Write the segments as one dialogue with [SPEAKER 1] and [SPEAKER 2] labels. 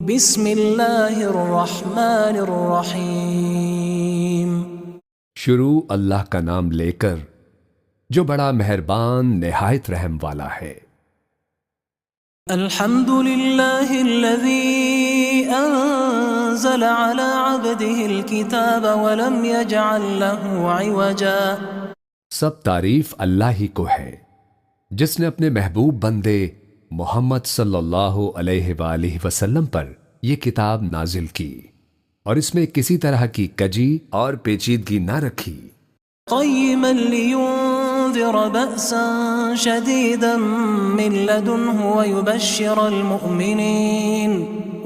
[SPEAKER 1] بسم اللہ الرحمن الرحیم۔
[SPEAKER 2] شروع اللہ کا نام لے کر جو بڑا مہربان نہایت رحم والا ہے۔
[SPEAKER 1] الحمد للہ الذی انزل على عبده الكتاب ولم يجعل له عوجا۔
[SPEAKER 2] سب تعریف اللہ ہی کو ہے جس نے اپنے محبوب بندے محمد صلی اللہ علیہ وآلہ وسلم پر یہ کتاب نازل کی اور اس میں کسی طرح کی کجی اور پیچیدگی نہ رکھی۔
[SPEAKER 1] قیما لینذر بأسا شدیدا من لدنہ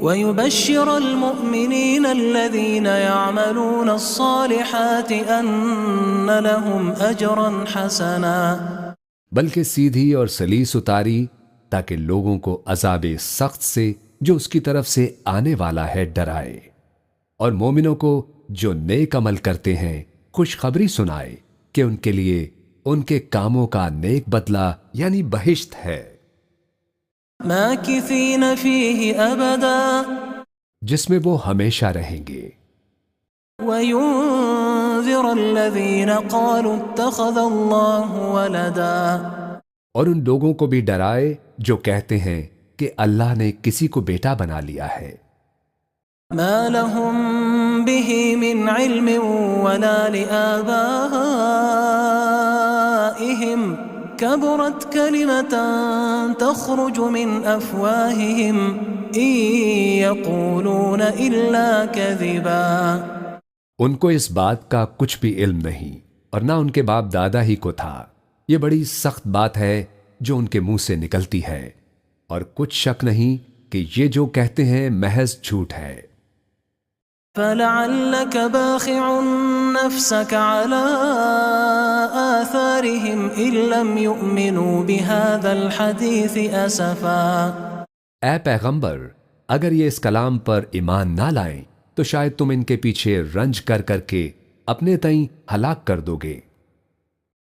[SPEAKER 1] ويبشر المؤمنين الذين يعملون الصالحات ان لهم اجرا حسنا۔
[SPEAKER 2] بلکہ سیدھی اور سلیس اتاری تاکہ لوگوں کو عذاب سخت سے جو اس کی طرف سے آنے والا ہے ڈرائے، اور مومنوں کو جو نیک عمل کرتے ہیں خوشخبری سنائے کہ ان کے لیے ان کے کاموں کا نیک بدلہ یعنی بہشت ہے،
[SPEAKER 1] ماکثین فیہ ابدا،
[SPEAKER 2] جس میں وہ ہمیشہ رہیں گے،
[SPEAKER 1] وینذر الذین قالوا اتخذ اللہ ولدا،
[SPEAKER 2] اور ان لوگوں کو بھی ڈرائے جو کہتے ہیں کہ اللہ نے کسی کو بیٹا بنا لیا ہے،
[SPEAKER 1] ما لهم به من علم ولا لآبائهم كبرت كلمة تخرج من أفواههم إن يقولون إلا كذبا۔
[SPEAKER 2] ان کو اس بات کا کچھ بھی علم نہیں اور نہ ان کے باپ دادا ہی کو تھا۔ یہ بڑی سخت بات ہے جو ان کے منہ سے نکلتی ہے، اور کچھ شک نہیں کہ یہ جو کہتے ہیں محض جھوٹ ہے۔
[SPEAKER 1] فلعلك باخع نفسك على آثارهم إن لم يؤمنوا بهذا الحديث أسفا۔
[SPEAKER 2] اے پیغمبر، اگر یہ اس کلام پر ایمان نہ لائیں تو شاید تم ان کے پیچھے رنج کر کر کے اپنے تئیں ہلاک کر دو گے۔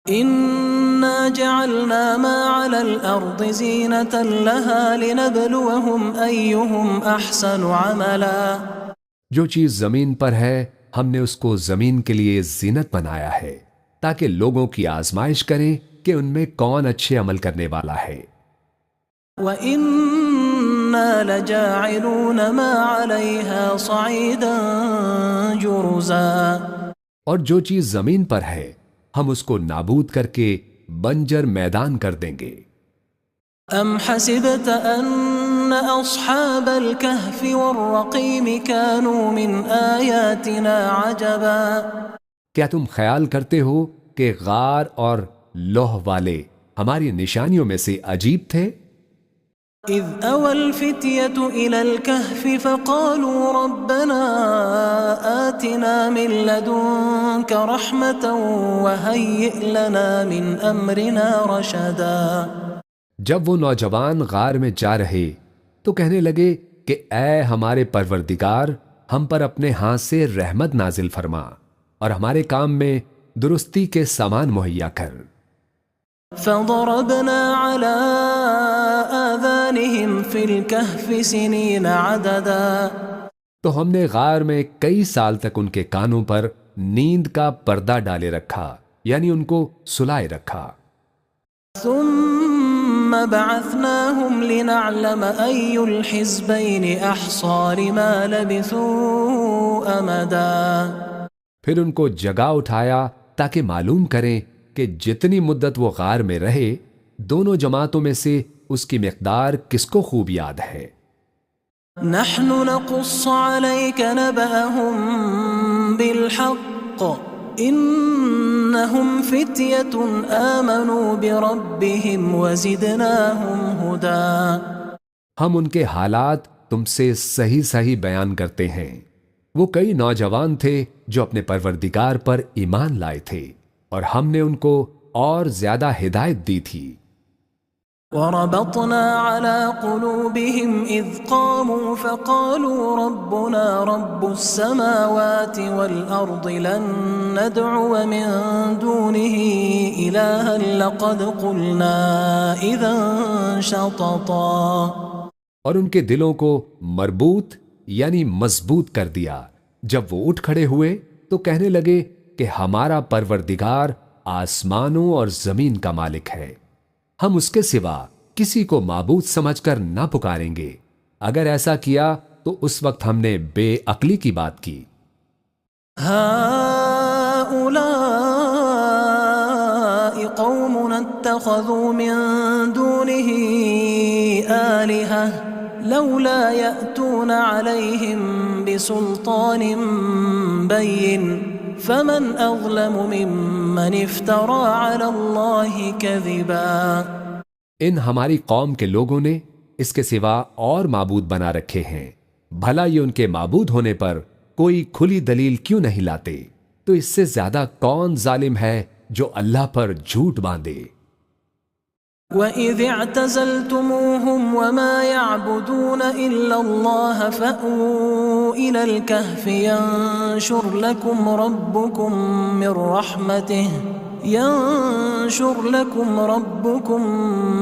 [SPEAKER 1] إنا جعلنا ما على الأرض زينة لها لنبلوهم أيهم أحسن عملا۔
[SPEAKER 2] جو چیز زمین پر ہے ہم نے اس کو زمین کے لیے زینت بنایا ہے تاکہ لوگوں کی آزمائش کریں کہ ان میں کون اچھے عمل کرنے والا ہے۔
[SPEAKER 1] وَإِنَّا لَجَاعِلُونَ مَا عَلَيْهَا صَعِيدًا جُرُزًا۔ اور
[SPEAKER 2] جو چیز زمین پر ہے ہم اس کو نابود کر کے بنجر میدان کر دیں گے۔
[SPEAKER 1] ام حسبت ان اصحاب الكهف والرقیم كانوا من آیاتنا عجبا۔
[SPEAKER 2] کیا تم خیال کرتے ہو کہ غار اور لوح والے ہماری نشانیوں میں سے عجیب تھے؟
[SPEAKER 1] اذ اوى الفتية الى الكهف فقالوا ربنا آتنا من لدنك رحمة وهيئ لنا من امرنا رشدا۔
[SPEAKER 2] جب وہ نوجوان غار میں جا رہے تو کہنے لگے کہ اے ہمارے پروردگار، ہم پر اپنے ہاتھ سے رحمت نازل فرما اور ہمارے کام میں درستی کے سامان مہیا کر۔
[SPEAKER 1] فضربنا على آذانهم في الكهف سنين عددا۔
[SPEAKER 2] تو ہم نے غار میں کئی سال تک ان کے کانوں پر نیند کا پردہ ڈالے رکھا، یعنی ان کو سلائے رکھا۔
[SPEAKER 1] ثم بعثناهم لنعلم أي الحزبين أحصى لما لبثوا أمدا۔
[SPEAKER 2] پھر ان کو جگا اٹھایا تاکہ معلوم کریں کہ جتنی مدت وہ غار میں رہے دونوں جماعتوں میں سے اس کی مقدار کس کو خوب یاد ہے۔
[SPEAKER 1] نحن نقص عليك نبأهم بالحق انہم فتیۃ آمنوا بربهم وزدناہم ہدا۔
[SPEAKER 2] ہم ان کے حالات تم سے صحیح صحیح بیان کرتے ہیں۔ وہ کئی نوجوان تھے جو اپنے پروردگار پر ایمان لائے تھے اور ہم نے ان کو اور زیادہ ہدایت دی تھی۔
[SPEAKER 1] وَرَبَطْنَا عَلَى قُلُوبِهِمْ إِذْ قَامُوا فَقَالُوا رَبُّنَا رَبُّ السَّمَاوَاتِ وَالْأَرْضِ لَن نَّدْعُوَ مِن دُونِهِ إِلَٰهًا لَّقَدْ قُلْنَا إِذًا شَطَطًا۔
[SPEAKER 2] اور ان کے دلوں کو مربوط یعنی مضبوط کر دیا۔ جب وہ اٹھ کھڑے ہوئے تو کہنے لگے کہ ہمارا پروردگار آسمانوں اور زمین کا مالک ہے، ہم اس کے سوا کسی کو معبود سمجھ کر نہ پکاریں گے۔ اگر ایسا کیا تو اس وقت ہم نے بے عقلی کی بات کی۔
[SPEAKER 1] هؤلاء قوم اتخذوا من دونه آلهة لولا يأتون عليهم بسلطان بين فمن أظلم ممن افترى على الله كذبا۔
[SPEAKER 2] ان ہماری قوم کے لوگوں نے اس کے سوا اور معبود بنا رکھے ہیں، بھلا یہ ان کے معبود ہونے پر کوئی کھلی دلیل کیوں نہیں لاتے؟ تو اس سے زیادہ کون ظالم ہے جو اللہ پر جھوٹ باندھے۔
[SPEAKER 1] وَإِذِ اعْتَزَلْتُمُوهُمْ وَمَا يَعْبُدُونَ إِلَّا اللَّهَ فَأْوُوا إِلَى الْكَهْفِ يَنشُرْ لَكُمْ رَبُّكُمْ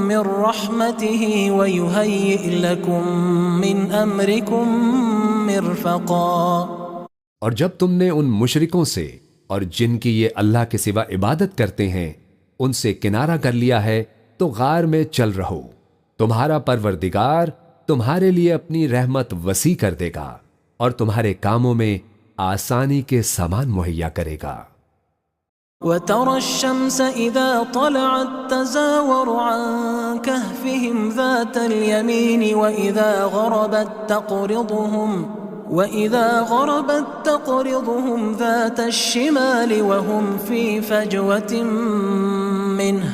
[SPEAKER 1] مِنْ رَحْمَتِهِ وَيُهَيِّئْ لَكُمْ مِنْ أَمْرِكُمْ مِرْفَقًا۔
[SPEAKER 2] اور جب تم نے ان مشرکوں سے اور جن کی یہ اللہ کے سوا عبادت کرتے ہیں ان سے کنارہ کر لیا ہے تو غار میں چل رہو، تمہارا پروردگار تمہارے لیے اپنی رحمت وسیع کر دے گا اور تمہارے کاموں میں آسانی کے سامان مہیا کرے گا۔
[SPEAKER 1] وَتَرَى الشَّمْسَ إِذَا طَلَعَتْ تَزَاوَرُ عَنْ كَهْفِهِمْ ذَاتَ الْيَمِينِ وَإِذَا غَرَبَتْ تَقْرِضُهُمْ ذَاتَ الشِّمَالِ وَهُمْ فِي فَجْوَةٍ مِّنْهُ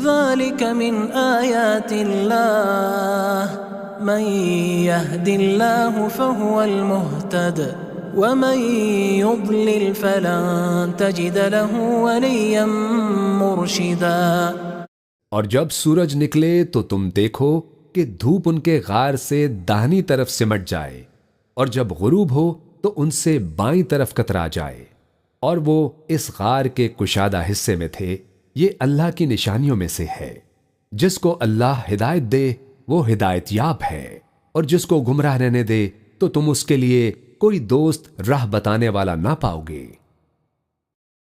[SPEAKER 1] ذَلِكَ مِنْ آيَاتِ اللَّهِ مَنْ يَهْدِ اللَّهُ فَهُوَ الْمُهْتَدِ وَمَنْ يُضْلِلْ فَلَنْ تَجِدَ لَهُ وَلِيًّا مُرْشِدًا۔
[SPEAKER 2] اور جب سورج نکلے تو تم دیکھو کہ دھوپ ان کے غار سے داہنی طرف سمٹ جائے، اور جب غروب ہو تو ان سے بائیں طرف کترا جائے، اور وہ اس غار کے کشادہ حصے میں تھے۔ یہ اللہ کی نشانیوں میں سے ہے، جس کو اللہ ہدایت دے وہ ہدایت یاب ہے، اور جس کو گمراہ رہنے دے تو تم اس کے لیے کوئی دوست راہ بتانے والا نہ پاؤ گے۔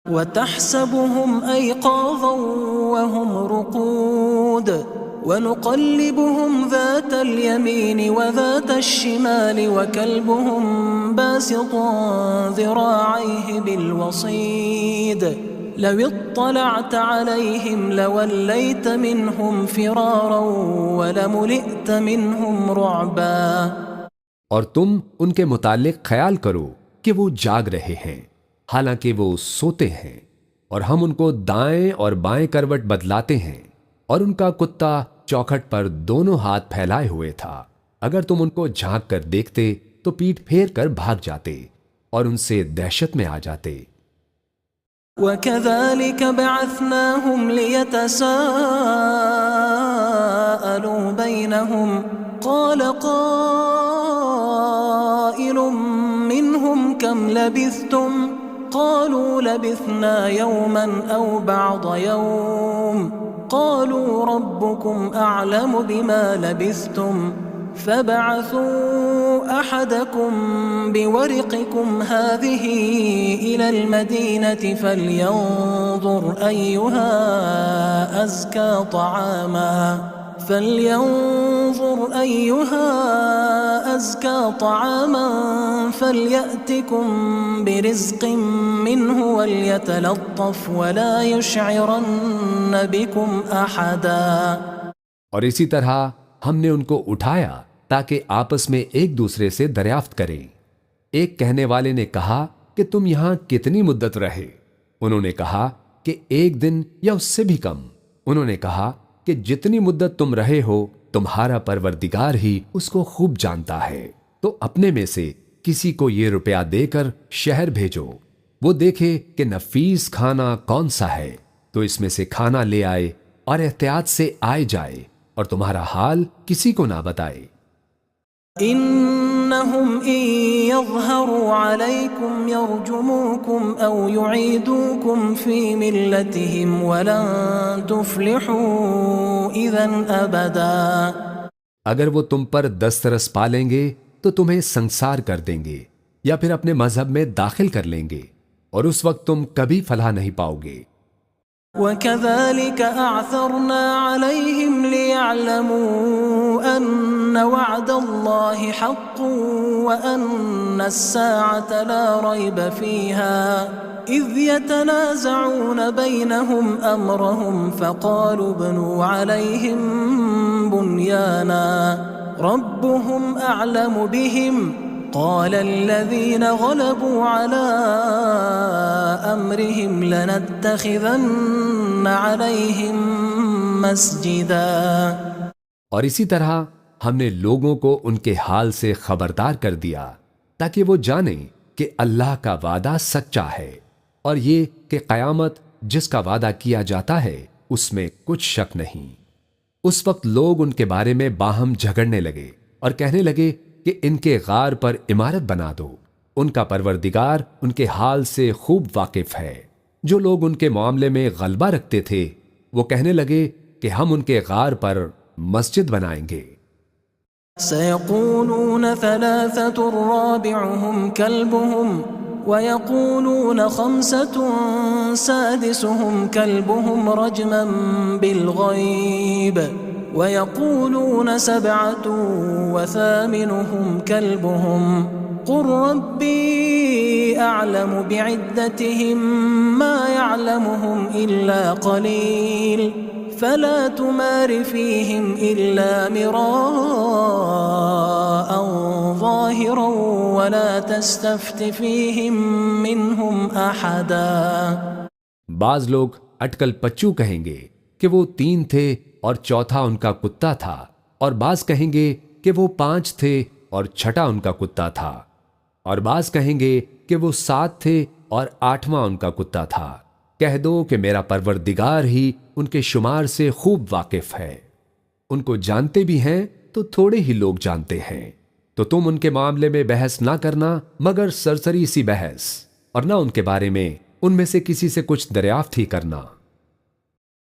[SPEAKER 1] وَتَحْسَبُهُمْ أَيْقَاظًا وَهُمْ رُقُودٌ وَنُقَلِّبُهُمْ ذَاتَ الْيَمِينِ وَذَاتَ الشِّمَالِ وَكَلْبُهُمْ بَاسِطٌ ذِرَاعَيْهِ بِالْوَصِيدِ لَوِ اطَّلَعْتَ عَلَيْهِمْ لَوَلَّيْتَ مِنْهُمْ فِرَارًا وَلَمُلِئْتَ مِنْهُمْ رُعْبًا۔
[SPEAKER 2] اور تم ان کے متعلق خیال کرو کہ وہ جاگ رہے ہیں حالانکہ وہ سوتے ہیں، اور ہم ان کو دائیں اور بائیں کروٹ بدلاتے ہیں، اور ان کا کتا چوکھٹ پر دونوں ہاتھ پھیلائے ہوئے تھا۔ اگر تم ان کو جھانک کر دیکھتے تو پیٹھ پھیر کر بھاگ جاتے اور ان سے دہشت میں آ جاتے۔
[SPEAKER 1] وَكَذَلِكَ بَعَثْنَاهُمْ لِيَتَسَاءَلُوا بَيْنَهُمْ قَالَ قَائِلٌ مِّنْهُمْ كَمْ لَبِثْتُمْ قَالُوا لَبِثْنَا يَوْمًا أَوْ بَعْضَ يَوْمٍ قَالُوا رَبُّكُمْ أَعْلَمُ بِمَا لَبِثْتُمْ فَابْعَثُوا أَحَدَكُمْ بِوَرِقِكُمْ هَذِهِ إِلَى الْمَدِينَةِ فَلْيَنظُرْ أَيُّهَا أَزْكَى طَعَامًا فَلْيَأْتِكُمْ بِرِزْقٍ مِّنْهُ وَلْيَتَلَطَّفْ وَلَا يُشْعِرَنَّ بِكُمْ أَحَدًا۔
[SPEAKER 2] اور اسی طرح ہم نے ان کو اٹھایا تاکہ آپس میں ایک دوسرے سے دریافت کریں۔ ایک کہنے والے نے کہا کہ تم یہاں کتنی مدت رہے؟ انہوں نے کہا کہ 1 دن یا اس سے بھی کم۔ انہوں نے کہا کہ جتنی مدت تم رہے ہو تمہارا پروردگار ہی اس کو خوب جانتا ہے، تو اپنے میں سے کسی کو یہ روپیہ دے کر شہر بھیجو، وہ دیکھے کہ نفیس کھانا کون سا ہے تو اس میں سے کھانا لے آئے اور احتیاط سے آئے جائے، اور تمہارا حال کسی کو نہ بتائے۔
[SPEAKER 1] إنهم إن يظهروا عليكم يرجموكم أو يعيدوكم في ملتهم ولن تفلحوا إذا أبدا۔
[SPEAKER 2] اگر وہ تم پر دسترس پا لیں گے تو تمہیں سنسار کر دیں گے یا پھر اپنے مذہب میں داخل کر لیں گے، اور اس وقت تم کبھی فلاح نہیں پاؤ گے۔
[SPEAKER 1] وَكَذَلِكَ أَعْثَرْنَا عَلَيْهِمْ لِيَعْلَمُوا أَنَّ وَعْدَ اللَّهِ حَقٌّ وَأَنَّ السَّاعَةَ لَا رَيْبَ فِيهَا إِذْ يَتَنَازَعُونَ بَيْنَهُمْ أَمْرَهُمْ فَقَالُوا ابْنُوا عَلَيْهِمْ بُنْيَانًا رَبُّهُمْ أَعْلَمُ بِهِمْ قال الذين غلبوا على أمرهم لنتخذن عليهم مسجدا۔
[SPEAKER 2] اور اسی طرح ہم نے لوگوں کو ان کے حال سے خبردار کر دیا تاکہ وہ جانیں کہ اللہ کا وعدہ سچا ہے، اور یہ کہ قیامت جس کا وعدہ کیا جاتا ہے اس میں کچھ شک نہیں۔ اس وقت لوگ ان کے بارے میں باہم جھگڑنے لگے اور کہنے لگے کہ ان کے غار پر عمارت بنا دو۔ ان کا پروردگار ان کے حال سے خوب واقف ہے۔ جو لوگ ان کے معاملے میں غلبہ رکھتے تھے وہ کہنے لگے کہ ہم ان کے غار پر مسجد بنائیں گے۔
[SPEAKER 1] سيقولون ثلاثة رابعهم كلبهم ويقولون خمسة سادسهم كلبهم رجما بالغيب ويقولون سبعة وثامنهم كلبهم قل ربي أعلم بعدتهم ما يعلمهم إلا قليل فلا تمار فيهم إلا مراء ظاهرا ولا تستفت فيهم منهم أحدا۔
[SPEAKER 2] بعض لوگ اٹکل پچو کہیں گے کہ وہ 3 تھے اور چوتھا ان کا کتا تھا، اور بعض کہیں گے کہ وہ 5 تھے اور چھٹا ان کا کتا تھا، اور بعض کہیں گے کہ وہ 7 تھے اور 8واں ان کا کتا تھا۔ کہہ دو کہ میرا پروردگار ہی ان کے شمار سے خوب واقف ہے۔ ان کو جانتے بھی ہیں تو تھوڑے ہی لوگ جانتے ہیں، تو تم ان کے معاملے میں بحث نہ کرنا مگر سرسری سی بحث، اور نہ ان کے بارے میں ان میں سے کسی سے کچھ دریافت ہی کرنا۔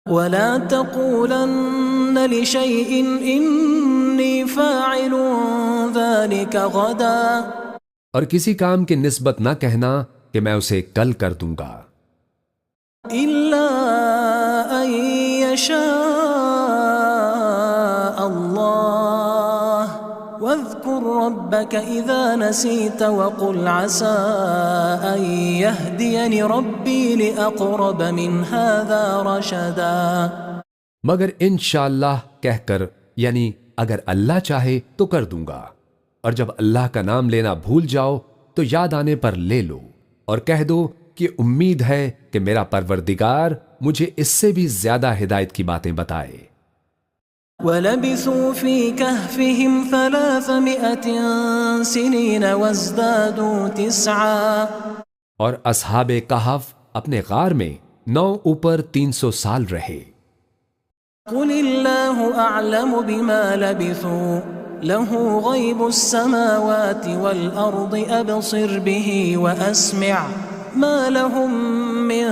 [SPEAKER 1] وَلَا تَقُولَنَّ لِشَيْءٍ إِنِّي فَاعِلٌ ذَلِكَ غَدًا،
[SPEAKER 2] اور کسی کام کی نسبت نہ کہنا کہ میں اسے کل کر دوں گا،
[SPEAKER 1] إِلَّا أَن يَشَاءَ اللَّهُ وَاذْكُرْ رَبَّكَ إِذَا نَسِيتَ وَقُلْ عَسَىٰ أَن يَهْدِيَنِ رَبِّي لِأَقْرَبَ مِنْ هَذَا رَشَدًا۔
[SPEAKER 2] مگر انشاءاللہ کہہ کر، یعنی اگر اللہ چاہے تو کر دوں گا، اور جب اللہ کا نام لینا بھول جاؤ تو یاد آنے پر لے لو، اور کہہ دو کہ امید ہے کہ میرا پروردگار مجھے اس سے بھی زیادہ ہدایت کی باتیں بتائے۔
[SPEAKER 1] وَلَبِثُوا فِي كَهْفِهِمْ 300 سِنِينَ وَازْدَادُوا 9،
[SPEAKER 2] اور اصحاب کہف اپنے غار میں 9 اوپر 300 سال رہے۔
[SPEAKER 1] قُلِ اللَّهُ أَعْلَمُ بِمَا لَبِثُوا لَهُ غَيْبُ السَّمَاوَاتِ وَالْأَرْضِ أَبْصِرْ بِهِ وَأَسْمِعْ مَا لَهُم مِّن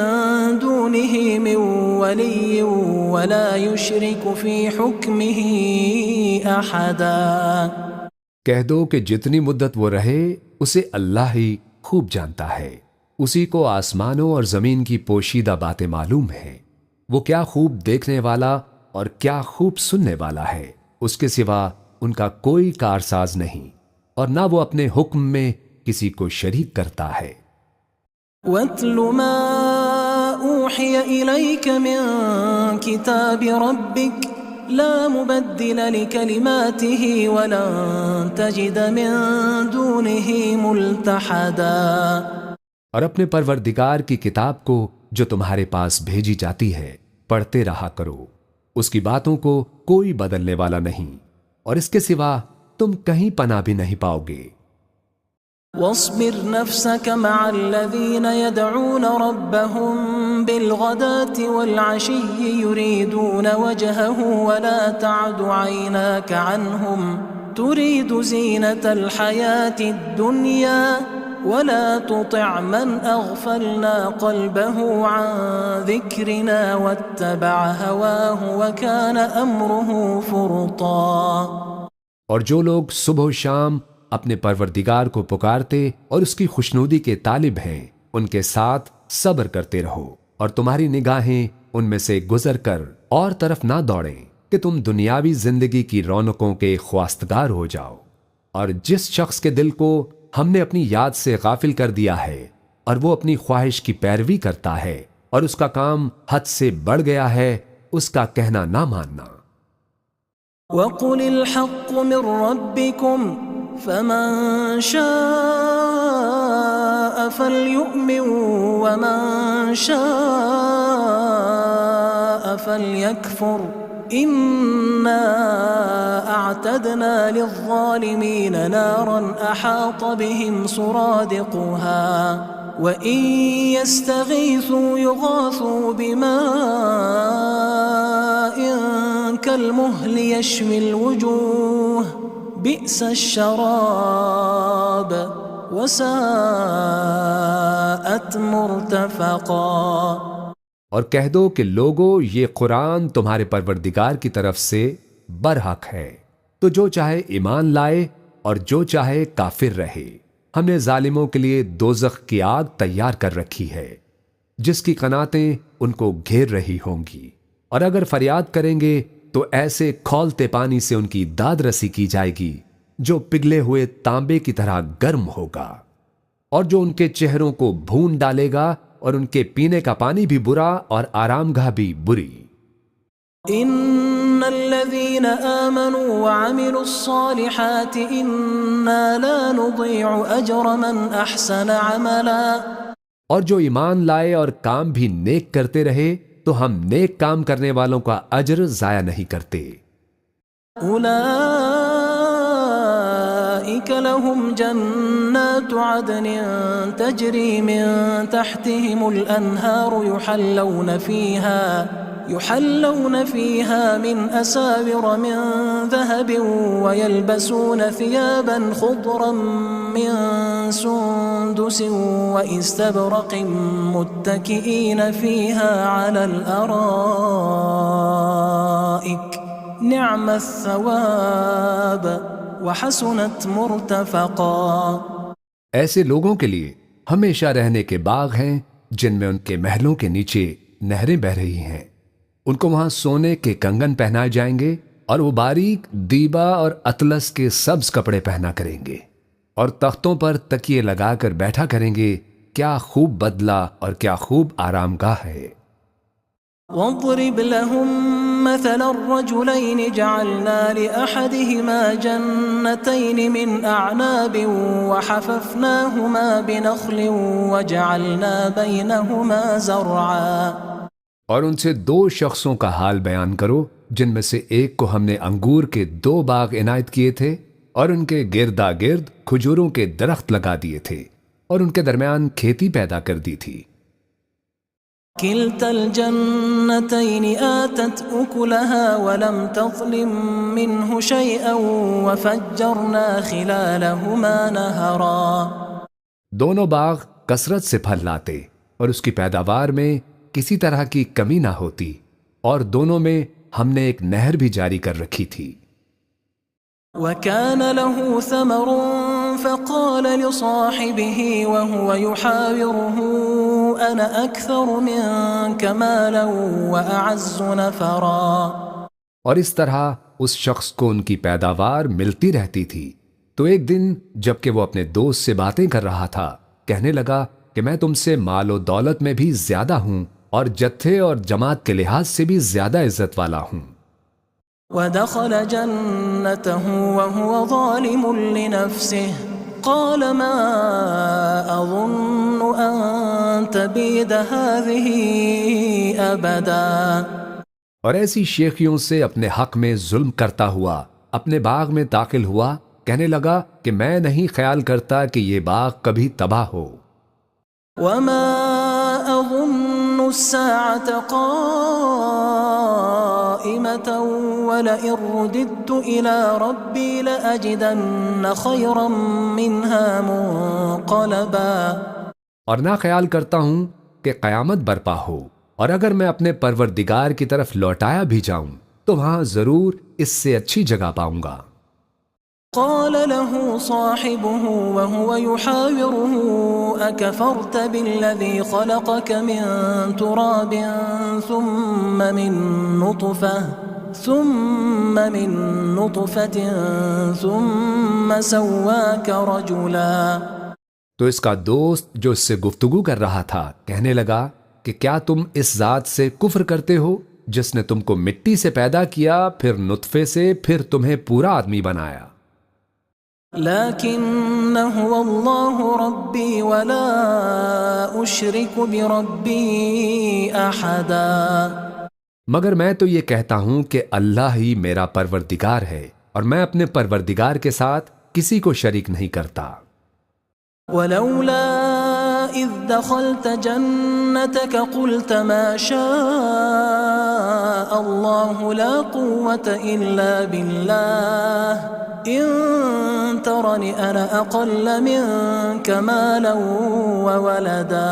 [SPEAKER 1] دُونِهِ مِن وَلِيٍّ وَلَا يُشْرِكُ فِي حُكْمِهِ أَحَدًا۔
[SPEAKER 2] کہہ دو کہ جتنی مدت وہ رہے اسے اللہ ہی خوب جانتا ہے، اسی کو آسمانوں اور زمین کی پوشیدہ باتیں معلوم ہیں، وہ کیا خوب دیکھنے والا اور کیا خوب سننے والا ہے، اس کے سوا ان کا کوئی کارساز نہیں، اور نہ وہ اپنے حکم میں کسی کو شریک کرتا ہے۔
[SPEAKER 1] وَاتْلُ مَا أُوحِيَ إِلَيْكَ مِن كِتَابِ رَبِّكَ لَا مُبَدِّلَ لِكَلِمَاتِهِ وَلَن تَجِدَ مِن دُونِهِ مُلْتَحَدًا۔
[SPEAKER 2] اور اپنے پروردگار کی کتاب کو جو تمہارے پاس بھیجی جاتی ہے پڑھتے رہا کرو، اس کی باتوں کو کوئی بدلنے والا نہیں، اور اس کے سوا تم کہیں پناہ بھی نہیں پاؤ گے۔
[SPEAKER 1] واصبر نفسك مع الذين يدعون ربهم بالغداة والعشي يريدون وجهه ولا تعد عيناك عنهم تريد زينة الحياة الدنيا ولا تطع من أغفلنا قلبه عن ذكرنا واتبع هواه وكان أمره فرطا۔
[SPEAKER 2] اور جو لوگ صبح و شام اپنے پروردگار کو پکارتے اور اس کی خوشنودی کے طالب ہیں، ان کے ساتھ صبر کرتے رہو، اور تمہاری نگاہیں ان میں سے گزر کر اور طرف نہ دوڑیں کہ تم دنیاوی زندگی کی رونقوں کے خواستگار ہو جاؤ۔ اور جس شخص کے دل کو ہم نے اپنی یاد سے غافل کر دیا ہے اور وہ اپنی خواہش کی پیروی کرتا ہے اور اس کا کام حد سے بڑھ گیا ہے، اس کا کہنا نہ ماننا۔
[SPEAKER 1] وَقُلِ الْحَقُّ مِنْ رَبِّكُمْ فَمَنْ شَاءَ فَلْيُؤْمِنْ وَمَنْ شَاءَ فَلْيَكْفُرْ إِنَّا أَعْتَدْنَا لِلظَّالِمِينَ نَارًا أَحَاطَ بِهِمْ سُرَادِقُهَا وَإِنْ يَسْتَغِيثُوا يُغَاثُوا بِمَاءٍ كَالْمُهْلِ يَشْوِي الْوُجُوهَ بِئْسَ الشَّرَابُ وَسَاءَتْ مُرْتَفَقًا۔
[SPEAKER 2] اور کہہ دو کہ لوگو، یہ قرآن تمہارے پروردگار کی طرف سے برحق ہے، تو جو چاہے ایمان لائے اور جو چاہے کافر رہے۔ ہم نے ظالموں کے لیے دوزخ کی آگ تیار کر رکھی ہے، جس کی قناتیں ان کو گھیر رہی ہوں گی، اور اگر فریاد کریں گے تو ایسے کھولتے پانی سے ان کی داد رسی کی جائے گی جو پگھلے ہوئے تانبے کی طرح گرم ہوگا، اور جو ان کے چہروں کو بھون ڈالے گا، اور ان کے پینے کا پانی بھی برا اور آرام گاہ بھی بری۔
[SPEAKER 1] ان الذين آمنوا وعملوا الصالحات انا لا نضيع اجر من احسن عملا۔
[SPEAKER 2] اور جو ایمان لائے اور کام بھی نیک کرتے رہے تو ہم نیک کام کرنے والوں کا اجر ضائع نہیں کرتے۔
[SPEAKER 1] اولئك لهم جنات عدن تجري من تحتهم الانهار يحلون فيها من أساور من ذهب ويلبسون ثيابا خضرا من سندس واستبرق متكئين فيها على الأرائك نعم الثواب وحسنت مرتفقا۔
[SPEAKER 2] ایسے لوگوں کے لیے ہمیشہ رہنے کے باغ ہیں جن میں ان کے محلوں کے نیچے نہریں بہہ رہی ہیں، ان کو وہاں سونے کے کنگن پہنائے جائیں گے اور وہ باریک دیبا اور اطلس کے سبز کپڑے پہنا کریں گے، اور تختوں پر تکیے لگا کر بیٹھا کریں گے۔ کیا خوب بدلہ اور کیا خوب آرام گاہ ہے۔
[SPEAKER 1] واضرب لهم مثل الرجلين جعلنا لأحدهما جنتين من أعناب وحففناهما بنخل وجعلنا بينهما زرعا۔
[SPEAKER 2] اور ان سے دو شخصوں کا حال بیان کرو جن میں سے ایک کو ہم نے انگور کے 2 باغ عنایت کیے تھے اور ان کے گردا گرد کھجوروں کے درخت لگا دیے تھے اور ان کے درمیان کھیتی پیدا کر دی تھی۔
[SPEAKER 1] كلتا الجنتين آتت أكلها ولم تظلم منه شيئا وفجرنا خلالهما نهرا۔
[SPEAKER 2] دونوں باغ کثرت سے پھل لاتے اور اس کی پیداوار میں کسی طرح کی کمی نہ ہوتی، اور دونوں میں ہم نے ایک نہر بھی جاری کر رکھی تھی۔
[SPEAKER 1] وَكَانَ لَهُ ثَمَرٌ فَقَالَ لِصَاحِبِهِ وَهُوَ يُحَاوِرُهُ أَنَا أَكْثَرُ مِنكَ مَالًا وَأَعَزُّ نَفَرًا۔
[SPEAKER 2] اور اس طرح اس شخص کو ان کی پیداوار ملتی رہتی تھی، تو ایک دن جبکہ وہ اپنے دوست سے باتیں کر رہا تھا، کہنے لگا کہ میں تم سے مال و دولت میں بھی زیادہ ہوں اور جتھے اور جماعت کے لحاظ سے بھی زیادہ عزت والا ہوں۔
[SPEAKER 1] ودخل جنته وهو ظالم لنفسه قال ما أظن أن تبيد هذه أبدا۔
[SPEAKER 2] اور ایسی شیخیوں سے اپنے حق میں ظلم کرتا ہوا اپنے باغ میں داخل ہوا، کہنے لگا کہ میں نہیں خیال کرتا کہ یہ باغ کبھی تباہ ہو۔
[SPEAKER 1] وما أظن الساعة قائمة ولئن رددت إلى ربي لأجدن خيرا منها منقلبا۔
[SPEAKER 2] اور نہ خیال کرتا ہوں کہ قیامت برپا ہو، اور اگر میں اپنے پروردگار کی طرف لوٹایا بھی جاؤں تو وہاں ضرور اس سے اچھی جگہ پاؤں گا۔
[SPEAKER 1] قال له صاحبه وهو يحاوره أكفرت بالذي خلقك من تراب ثم من نطفة ثم سواك رجلا۔
[SPEAKER 2] تو اس کا دوست جو اس سے گفتگو کر رہا تھا کہنے لگا کہ کیا تم اس ذات سے کفر کرتے ہو جس نے تم کو مٹی سے پیدا کیا، پھر نطفے سے، پھر تمہیں پورا آدمی بنایا۔
[SPEAKER 1] لكن هو الله ربي ولا أشرك بربي أحدا۔
[SPEAKER 2] مگر میں تو یہ کہتا ہوں کہ اللہ ہی میرا پروردگار ہے اور میں اپنے پروردگار کے ساتھ کسی کو شریک نہیں کرتا۔
[SPEAKER 1] ولولا إذ دخلت جنتك قلت ما شاء الله لا قوة إلا بالله إن ترني أنا أقل منك مالا وولدا۔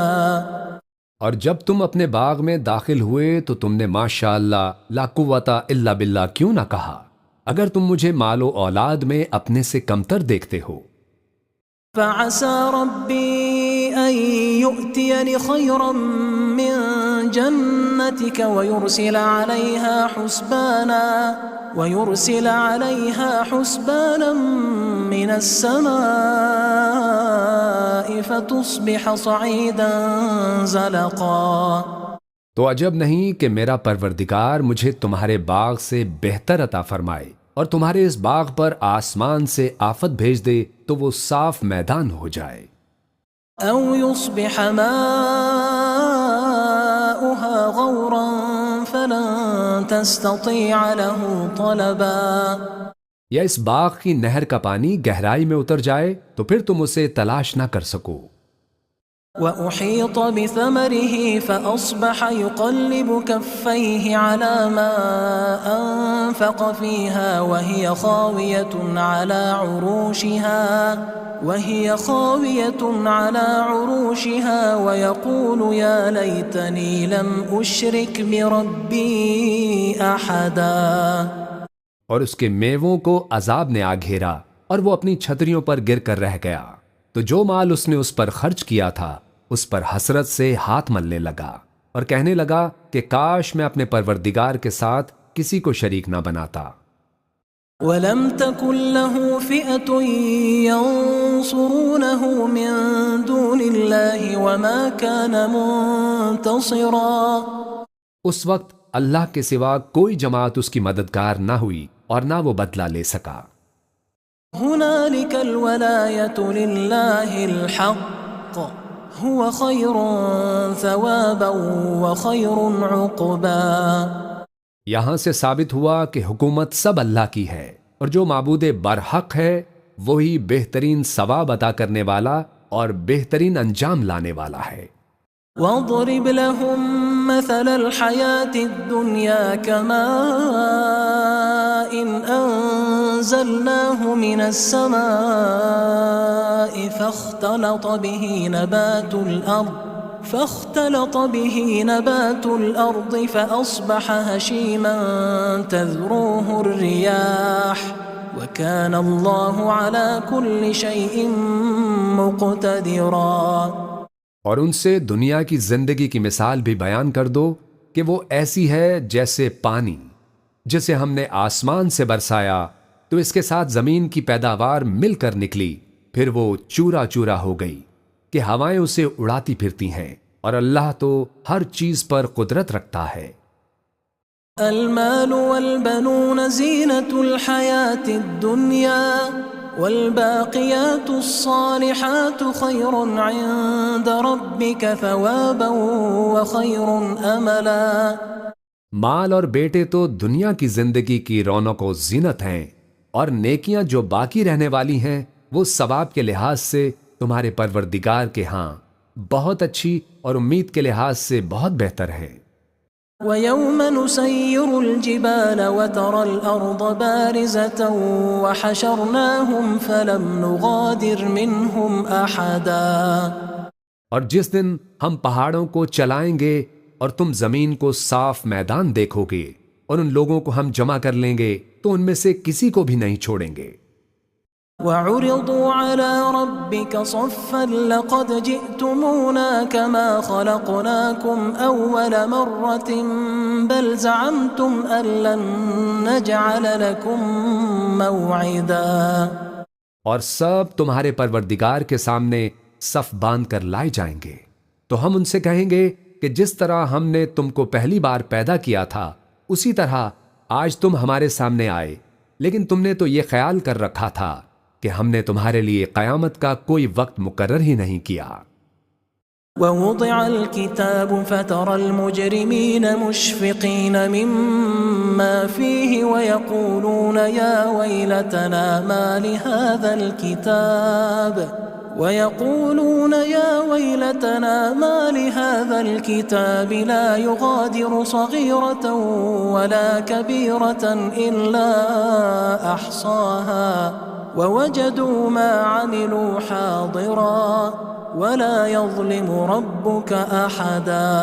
[SPEAKER 2] اور جب تم اپنے باغ میں داخل ہوئے تو تم نے ماشاء اللہ لا قوت الا باللہ کیوں نہ کہا، اگر تم مجھے مال و اولاد میں اپنے سے کمتر دیکھتے ہو۔
[SPEAKER 1] فعسى ربي أن يؤتيني خيرا من جنتك ويرسل عليها حسبانا من السماء فتصبح صعيدا زلقا۔
[SPEAKER 2] تو عجب نہیں کہ میرا پروردگار مجھے تمہارے باغ سے بہتر عطا فرمائے اور تمہارے اس باغ پر آسمان سے آفت بھیج دے تو وہ صاف میدان ہو جائے۔
[SPEAKER 1] او يصبح ماؤها غورا فلن تستطيع له طلبا۔
[SPEAKER 2] یا اس باغ کی نہر کا پانی گہرائی میں اتر جائے تو پھر تم اسے تلاش نہ کر سکو۔
[SPEAKER 1] وأحيط بثمره فأصبح يقلب كفيه على ما أنفق فيها وهي خاوية على عروشها ويقول يا ليتني لم أشرك بربي أحدا۔
[SPEAKER 2] اور اس کے میووں کو عذاب نے آ گھیرا اور وہ اپنی چھتریوں پر گر کر رہ گیا، تو جو مال اس نے اس پر خرچ کیا تھا اس پر حسرت سے ہاتھ ملنے لگا اور کہنے لگا کہ کاش میں اپنے پروردگار کے ساتھ کسی کو شریک نہ بناتا۔
[SPEAKER 1] وَلَمْ تَكُنْ لَهُ فِئَةٌ يَنصُرُونَهُ مِن دُونِ اللَّهِ وَمَا كَانَ مُنتَصِرًا۔
[SPEAKER 2] اس وقت اللہ کے سوا کوئی جماعت اس کی مددگار نہ ہوئی اور نہ وہ بدلہ لے سکا۔
[SPEAKER 1] هُنَالِكَ الْوَلَایَةُ لِلَّهِ الْحَقِّ هُوَ خَيْرٌ ثَوَابًا وَخَيْرٌ عُقْبًا۔
[SPEAKER 2] یہاں سے ثابت ہوا کہ حکومت سب اللہ کی ہے اور جو معبود برحق ہے وہی بہترین ثواب عطا کرنے والا اور بہترین انجام لانے والا ہے۔
[SPEAKER 1] وَاضْرِبْ لَهُم مَّثَلَ الْحَيَاةِ الدُّنْيَا كَمَاءٍ أَنزَلْنَاهُ مِنَ السَّمَاءِ فاختلط به نبات الأرض فأصبح هشيما تذروه الرياح وكان الله على كل شيء مقتدرا۔
[SPEAKER 2] اور ان سے دنیا کی زندگی کی مثال بھی بیان کر دو کہ وہ ایسی ہے جیسے پانی جسے ہم نے آسمان سے برسایا تو اس کے ساتھ زمین کی پیداوار مل کر نکلی، پھر وہ چورا چورا ہو گئی کہ ہوائیں اسے اڑاتی پھرتی ہیں، اور اللہ تو ہر چیز پر قدرت رکھتا ہے۔
[SPEAKER 1] المال والبنون زینة الحیاة الدنیا والباقیات الصالحات خیر عند ربک ثوابا وخیر املا۔
[SPEAKER 2] مال اور بیٹے تو دنیا کی زندگی کی رونق و زینت ہیں، اور نیکیاں جو باقی رہنے والی ہیں وہ ثواب کے لحاظ سے تمہارے پروردگار کے ہاں بہت اچھی اور امید کے لحاظ سے بہت بہتر ہے۔
[SPEAKER 1] وَيَوْمَ نُسَيِّرُ الْجِبَالَ وَتَرَى الْأَرْضَ بَارِزَةً وَحَشَرْنَاهُمْ فَلَمْ نُغَادِرْ مِنْهُمْ أَحَدًا۔
[SPEAKER 2] اور جس دن ہم پہاڑوں کو چلائیں گے اور تم زمین کو صاف میدان دیکھو گے اور ان لوگوں کو ہم جمع کر لیں گے تو ان میں سے کسی کو بھی نہیں چھوڑیں گے۔
[SPEAKER 1] وعرضوا على ربك صفا لقد جئتمونا كما خلقناكم أول مرة بل زعمتم أن لن نجعل لكم موعدا.
[SPEAKER 2] اور سب تمہارے پروردگار کے سامنے صف باندھ کر لائے جائیں گے تو ہم ان سے کہیں گے کہ جس طرح ہم نے تم کو پہلی بار پیدا کیا تھا اسی طرح آج تم ہمارے سامنے آئے، لیکن تم نے تو یہ خیال کر رکھا تھا کہ ہم نے تمہارے لیے قیامت کا کوئی وقت مقرر ہی نہیں کیا.
[SPEAKER 1] ووضع الكتاب فترى المجرمين مشفقين مما فيه ويقولون يا ويلتنا ما لهذا الكتاب لا يغادر صغيرة ولا كبيرة إلا أحصاها ووجدوا ما عملوا حاضرا ولا يظلم ربك أحدا.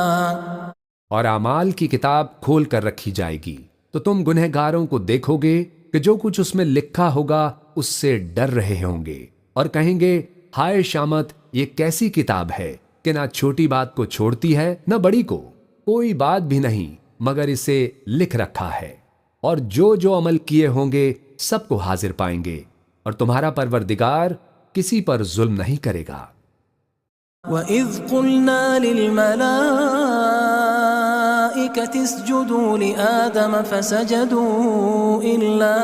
[SPEAKER 2] اور اعمال کی کتاب کھول کر رکھی جائے گی تو تم گنہگاروں کو دیکھو گے کہ جو کچھ اس میں لکھا ہوگا اس سے ڈر رہے ہوں گے اور کہیں گے ہائے شامت، یہ کیسی کتاب ہے کہ نہ چھوٹی بات کو چھوڑتی ہے نہ بڑی کو، کوئی بات بھی نہیں مگر اسے لکھ رکھا ہے، اور جو عمل کیے ہوں گے سب کو حاضر پائیں گے، اور تمہارا پروردگار کسی پر ظلم نہیں کرے گا.
[SPEAKER 1] وَإِذْ قُلْنَا لِلْمَلَائِكَةِ اسْجُدُوا لِآدَمَ فَسَجَدُوا إِلَّا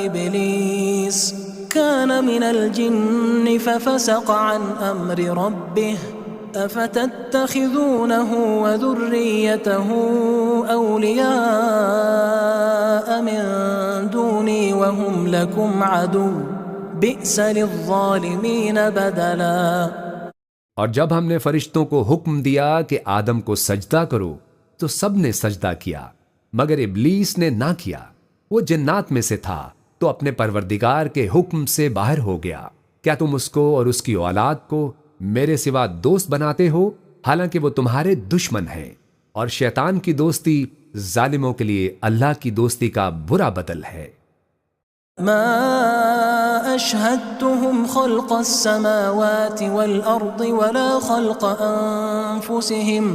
[SPEAKER 1] إِبْلِيسَ كَانَ مِنَ الْجِنِّ فَفَسَقَ عَنْ أَمْرِ رَبِّهِ أَفَتَتَّخِذُونَهُ وَذُرِّيَّتَهُ أَوْلِيَاءَ مِن دُونِي وَهُمْ لَكُمْ عَدُوٌّ بِئْسَ لِلظَّالِمِينَ بَدَلًا.
[SPEAKER 2] اور جب ہم نے فرشتوں کو حکم دیا کہ آدم کو سجدہ کرو تو سب نے سجدہ کیا مگر ابلیس نے نہ کیا، وہ جنات میں سے تھا تو اپنے پروردگار کے حکم سے باہر ہو گیا. کیا تم اس کو اور اس کی اولاد کو میرے سوا دوست بناتے ہو حالانکہ وہ تمہارے دشمن ہیں، اور شیطان کی دوستی ظالموں کے لیے اللہ کی دوستی کا برا بدل ہے.
[SPEAKER 1] ما أشهدتهم خلق السماوات والأرض ولا خلق أنفسهم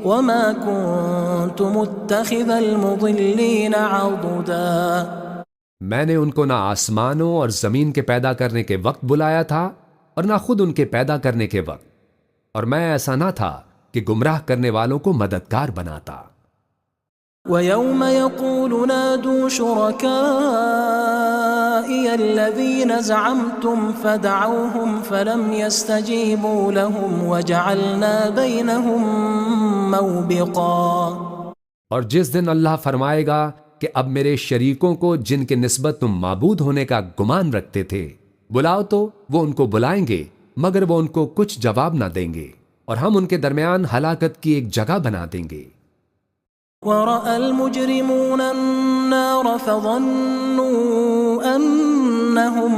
[SPEAKER 1] وما كنت متخذ المضلين عضدا.
[SPEAKER 2] میں نے ان کو نہ آسمانوں اور زمین کے پیدا کرنے کے وقت بلایا تھا اور نہ خود ان کے پیدا کرنے کے وقت، اور میں ایسا نہ تھا کہ گمراہ کرنے والوں کو مددگار بناتا.
[SPEAKER 1] وَيَوْمَ يَقُولُ نَادُوا شُرَكَائِيَ الَّذِينَ زَعَمْتُمْ فَدَعَوْهُمْ فَلَمْ يَسْتَجِيبُوا لَهُمْ وَجَعَلْنَا بَيْنَهُمْ مَوْبِقًا.
[SPEAKER 2] اور جس دن اللہ فرمائے گا کہ اب میرے شریکوں کو جن کے نسبت تم معبود ہونے کا گمان رکھتے تھے بلاؤ، تو وہ ان کو بلائیں گے مگر وہ ان کو کچھ جواب نہ دیں گے، اور ہم ان کے درمیان ہلاکت کی ایک جگہ بنا دیں گے.
[SPEAKER 1] وَرَأَى الْمُجْرِمُونَ النَّارَ فَظَنُّوا أَنَّهُمْ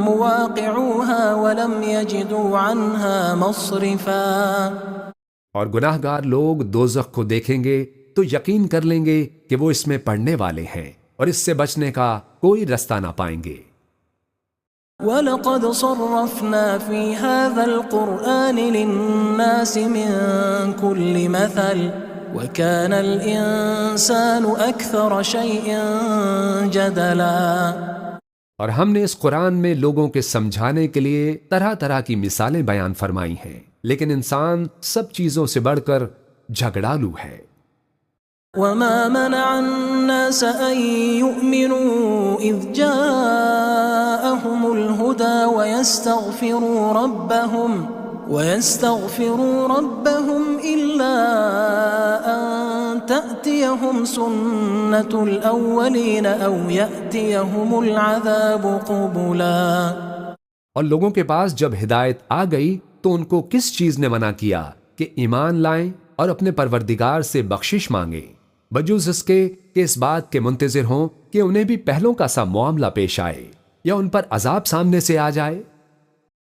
[SPEAKER 1] مُوَاقِعُوهَا وَلَمْ يَجِدُوا عَنْهَا مَصْرِفًا.
[SPEAKER 2] اور گناہ گار لوگ دوزخ کو دیکھیں گے تو یقین کر لیں گے کہ وہ اس میں پڑنے والے ہیں اور اس سے بچنے کا کوئی رستہ نہ پائیں گے.
[SPEAKER 1] وَلَقَدْ صَرَّفْنَا فِي هَذَا الْقُرْآنِ لِلنَّاسِ مِنْ كُلِّ مَثَلٍ وَكَانَ الْإِنسَانُ أَكْثَرَ شَيْءٍ جَدَلًا.
[SPEAKER 2] اور ہم نے اس قرآن میں لوگوں کے سمجھانے کے لیے طرح طرح کی مثالیں بیان فرمائی ہیں، لیکن انسان سب چیزوں سے بڑھ کر جھگڑالو ہے.
[SPEAKER 1] وَمَا مَنَعَ النَّاسَ أَن يُؤْمِنُوا إِذْ جَاءَهُمُ الْهُدَى وَيَسْتَغْفِرُوا رَبَّهُمْ إِلَّا أَن تَأْتِيَهُمْ سُنَّةُ الْأَوَّلِينَ أَوْ يَأْتِيَهُمُ الْعَذَابُ قُبُلًا.
[SPEAKER 2] اور لوگوں کے پاس جب ہدایت آ گئی تو ان کو کس چیز نے منع کیا کہ ایمان لائیں اور اپنے پروردگار سے بخشش مانگیں، بجوز اس کے کہ اس بات کے منتظر ہوں کہ انہیں بھی پہلوں کا سا معاملہ پیش آئے یا ان پر عذاب سامنے سے آ جائے.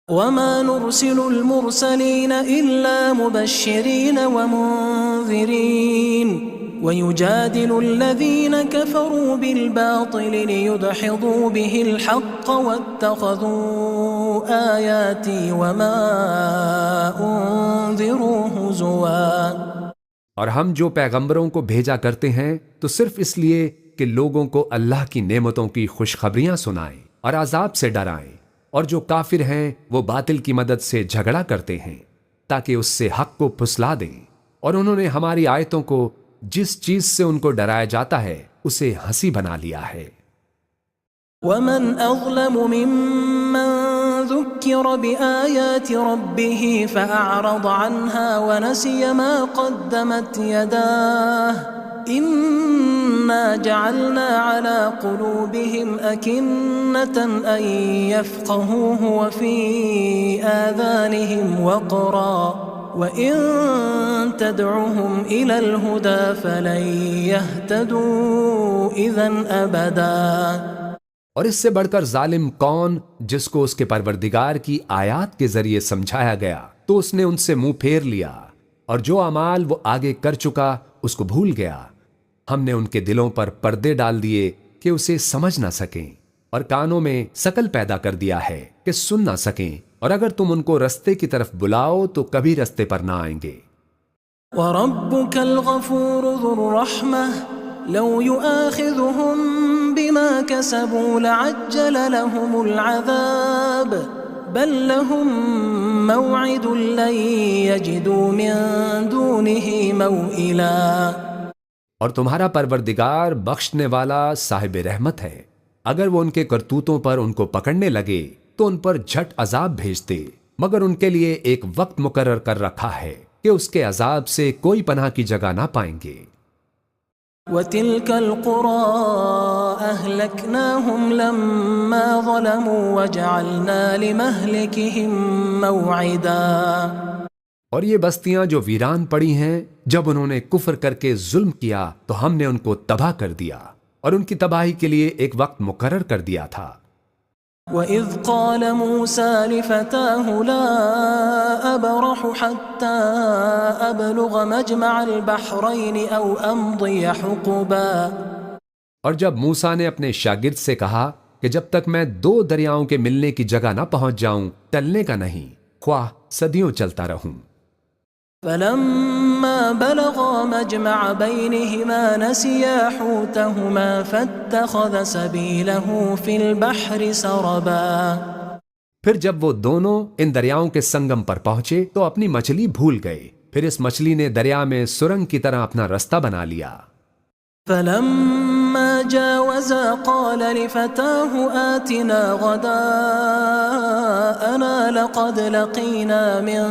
[SPEAKER 1] وَمَا نُرْسِلُ الْمُرْسَلِينَ إِلَّا مُبَشِّرِينَ وَمُنذِرِينَ ويجادل الذين كفروا بالباطل ليدحضوا به الحق واتخذوا آياتي وما أنذروا هزوا۔
[SPEAKER 2] اور ہم جو پیغمبروں کو بھیجا کرتے ہیں تو صرف اس لیے کہ لوگوں کو اللہ کی نعمتوں کی خوشخبریاں سنائیں اور عذاب سے ڈرائیں، اور جو کافر ہیں وہ باطل کی مدد سے جھگڑا کرتے ہیں تاکہ اس سے حق کو پھسلا دیں، اور انہوں نے ہماری آیتوں کو جس چیز سے ان کو ڈرایا جاتا ہے اسے ہنسی بنا لیا ہے۔
[SPEAKER 1] ومن أظلم ممن ذكر بآيات ربه فأعرض عنها ونسي ما قدمت يداه إنا جعلنا على قلوبهم أكنة أن يفقهوه وفي آذانهم وقرا وَإِن تَدْعُهُمْ إِلَى الْهُدَى فَلَن يَهْتَدُوا إِذًا أَبَدًا۔
[SPEAKER 2] اور اس سے بڑھ کر ظالم کون جس کو اس کے پروردگار کی آیات کے ذریعے سمجھایا گیا تو اس نے ان سے منہ پھیر لیا، اور جو اعمال وہ آگے کر چکا اس کو بھول گیا۔ ہم نے ان کے دلوں پر پردے ڈال دیے کہ اسے سمجھ نہ سکیں، اور کانوں میں سکل پیدا کر دیا ہے کہ سن نہ سکیں، اور اگر تم ان کو رستے کی طرف بلاؤ تو کبھی رستے پر نہ آئیں گے۔
[SPEAKER 1] وَرَبُّكَ الْغَفُورُ ذُو الرَّحْمَةِ لَوْ يُؤَاخِذُهُم بِمَا كَسَبُوا لَعَجَّلَ لَهُمُ الْعَذَابَ بَل لَّهُم مَّوْعِدٌ لَّن يَجِدُوا مِن دُونِهِ مَوْئِلًا۔
[SPEAKER 2] اور تمہارا پروردگار بخشنے والا صاحب رحمت ہے، اگر وہ ان کے کرتوتوں پر ان کو پکڑنے لگے تو ان پر جھٹ عذاب بھیجتے، مگر ان کے لیے ایک وقت مقرر کر رکھا ہے کہ اس کے عذاب سے کوئی پناہ کی جگہ نہ پائیں گے۔
[SPEAKER 1] وَتِلْكَ الْقُرَىٰ أَهْلَكْنَاهُمْ لَمَّا ظَلَمُوا وَجَعَلْنَا لِمَهْلِكِهِم مَّوْعِدًا۔
[SPEAKER 2] اور یہ بستیاں جو ویران پڑی ہیں، جب انہوں نے کفر کر کے ظلم کیا تو ہم نے ان کو تباہ کر دیا، اور ان کی تباہی کے لیے ایک وقت مقرر کر دیا تھا۔
[SPEAKER 1] وَإِذْ قَالَ مُوسَى لِفَتَاهُ لَا أَبْرَحُ حَتَّى أَبْلُغَ مَجْمَعَ الْبَحْرَيْنِ أَوْ أَمْضِيَ حُقُبًا۔
[SPEAKER 2] اور جب موسیٰ نے اپنے شاگرد سے کہا کہ جب تک میں 2 دریاؤں کے ملنے کی جگہ نہ پہنچ جاؤں ٹلنے کا نہیں، خواہ صدیوں چلتا رہوں۔
[SPEAKER 1] فَلَمَّا بَلَغَا مَجْمَعَ بَيْنِهِمَا نَسِيَا حُوتَهُمَا فَاتَّخَذَ سَبِيلَهُ فِي الْبَحْرِ سَرَبًا۔
[SPEAKER 2] پھر جب وہ دونوں ان دریاؤں کے سنگم پر پہنچے تو اپنی مچھلی بھول گئے، پھر اس مچھلی نے دریا میں سرنگ کی طرح اپنا رستہ بنا لیا۔
[SPEAKER 1] فَلَمَّا جَاوَزَا قَالَ لِفَتَاهُ آتِنَا غَدَاءَنَا لَقَدْ لَقِينَا مِن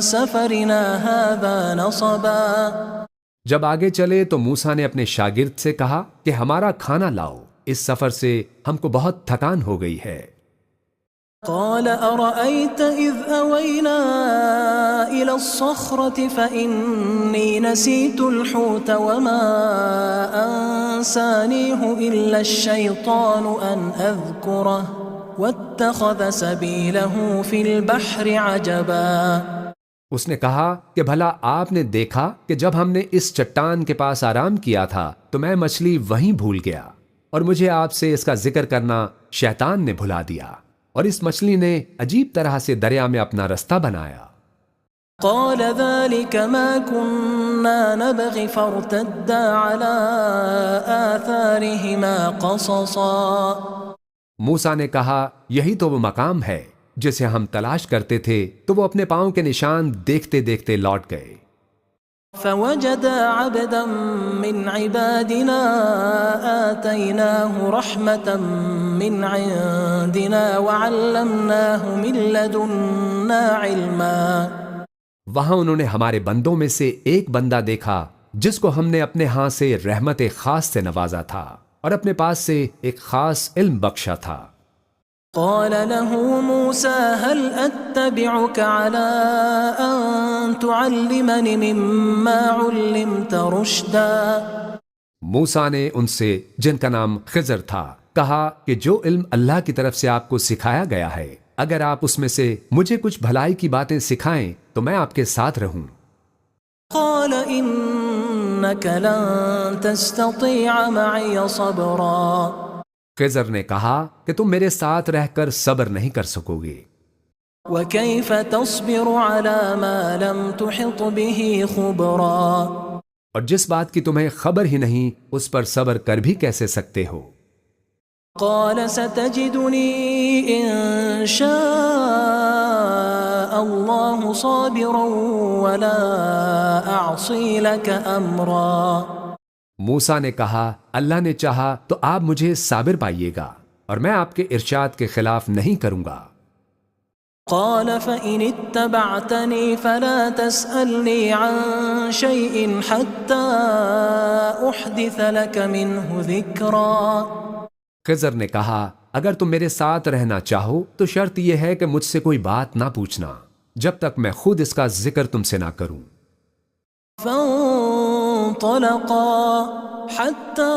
[SPEAKER 1] سَفَرِنَا هَذَا نَصَبًا۔
[SPEAKER 2] جب آگے چلے تو موسیٰ نے اپنے شاگرد سے کہا کہ ہمارا کھانا لاؤ، اس سفر سے ہم کو بہت تھکان ہو گئی ہے۔
[SPEAKER 1] قال أرأيت إذ أوينا إلى الصخرة فإني نسيت الحوت وما أنسانيه إلا الشيطان أن أذكره واتخذ سبيله في البحر عجبا۔
[SPEAKER 2] اس نے کہا کہ بھلا آپ نے دیکھا کہ جب ہم نے اس چٹان کے پاس آرام کیا تھا تو میں مچھلی وہیں بھول گیا، اور مجھے آپ سے اس کا ذکر کرنا شیطان نے بھلا دیا، اور اس مچھلی نے عجیب طرح سے دریا میں اپنا رستہ بنایا۔
[SPEAKER 1] قال ذلك ما كنا نبغي فارتدا على آثارهما قصصا۔
[SPEAKER 2] موسیٰ نے کہا یہی تو وہ مقام ہے جسے ہم تلاش کرتے تھے، تو وہ اپنے پاؤں کے نشان دیکھتے دیکھتے لوٹ گئے۔
[SPEAKER 1] فوجدا عبدا من عبادنا آتيناه رحمة من عندنا وعلمناه من لدنا علما۔
[SPEAKER 2] وہاں انہوں نے ہمارے بندوں میں سے ایک بندہ دیکھا جس کو ہم نے اپنے ہاں سے رحمت خاص سے نوازا تھا اور اپنے پاس سے ایک خاص علم بخشا تھا۔
[SPEAKER 1] قال له موسى هل أتبعك على أن تعلمني مما علمت رشدا۔
[SPEAKER 2] موسیٰ نے ان سے، جن کا نام خضر تھا، کہا کہ جو علم اللہ کی طرف سے آپ کو سکھایا گیا ہے، اگر آپ اس میں سے مجھے کچھ بھلائی کی باتیں سکھائیں تو میں آپ کے ساتھ رہوں۔
[SPEAKER 1] قال إنك لن تستطيع معي صبرا
[SPEAKER 2] خضر نے کہا کہ تم میرے ساتھ رہ کر صبر نہیں کر سکو گے،
[SPEAKER 1] وكيف تصبر على ما لم تحط به خبرا
[SPEAKER 2] اور جس بات کی تمہیں خبر ہی نہیں اس پر صبر کر بھی کیسے سکتے ہو؟
[SPEAKER 1] قال ستجدني إن شاء الله صابرا ولا أعصي لك أمرا
[SPEAKER 2] موسیٰ نے کہا اللہ نے چاہا تو آپ مجھے صابر پائیے گا اور میں آپ کے ارشاد کے خلاف نہیں کروں گا۔
[SPEAKER 1] قال فإن اتبعتني فلا تسألني عن شيء حتى أحدث لك منه ذكرا
[SPEAKER 2] خضر نے کہا اگر تم میرے ساتھ رہنا چاہو تو شرط یہ ہے کہ مجھ سے کوئی بات نہ پوچھنا جب تک میں خود اس کا ذکر تم سے نہ کروں۔
[SPEAKER 1] فانطلقا حتى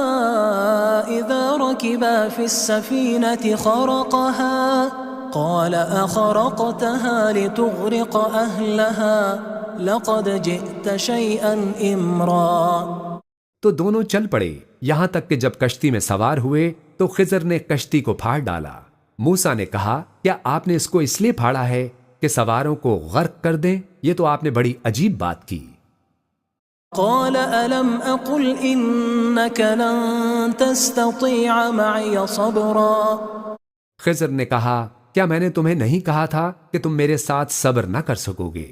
[SPEAKER 1] إذا ركبا في السفينة خرقها قال أخرقتها لتغرق أهلها لقد جئت شيئا إمرا
[SPEAKER 2] تو دونوں چل پڑے یہاں تک کہ جب کشتی میں سوار ہوئے تو خضر نے کشتی کو پھاڑ ڈالا۔ موسیٰ نے کہا کیا آپ نے اس کو اس لیے پھاڑا ہے کہ سواروں کو غرق کر دیں؟ یہ تو آپ نے بڑی عجیب بات کی۔
[SPEAKER 1] قال ألم أقل إنك لن تستطيع معي صبرا
[SPEAKER 2] خضر نے کہا کیا میں نے تمہیں نہیں کہا تھا کہ تم میرے ساتھ صبر نہ کر سکو گے؟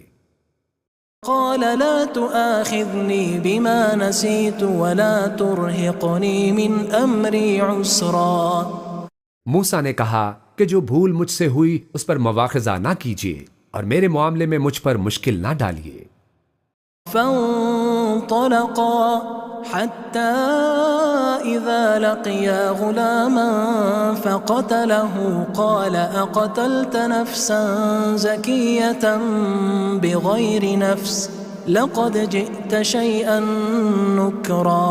[SPEAKER 1] قال لا تؤاخذني بما نسيت ولا ترهقني من أمري عسرا
[SPEAKER 2] موسیٰ نے کہا کہ جو بھول مجھ سے ہوئی اس پر مواخذہ نہ کیجیے اور میرے معاملے میں مجھ پر مشکل نہ ڈالیے۔
[SPEAKER 1] فانطلقا حتى إذا لقيا غلاما فقتله قال أقتلت نفسا زكية بغير نفس لقد جئت شيئا نكرا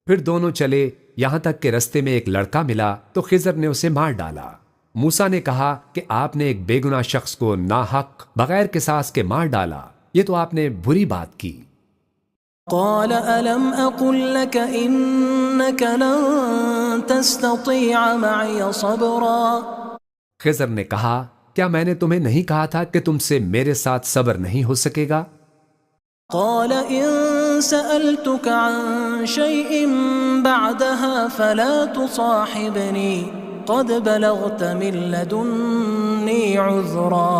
[SPEAKER 2] پھر دونوں چلے یہاں تک کہ رستے میں ایک لڑکا ملا تو خضر نے اسے مار ڈالا۔ موسیٰ نے کہا کہ آپ نے ایک بے گناہ شخص کو ناحق بغیر قصاص کے مار ڈالا، یہ تو آپ نے بری بات کی۔
[SPEAKER 1] قال ألم أقل لك إنك لن تستطيع معي صبرا
[SPEAKER 2] خضر نے کہا کیا میں نے تمہیں نہیں کہا تھا کہ تم سے میرے ساتھ صبر نہیں ہو سکے گا؟
[SPEAKER 1] قال إن سألتك عن شيء بعدها فلا تصاحبني قد بلغت من لدني عذرا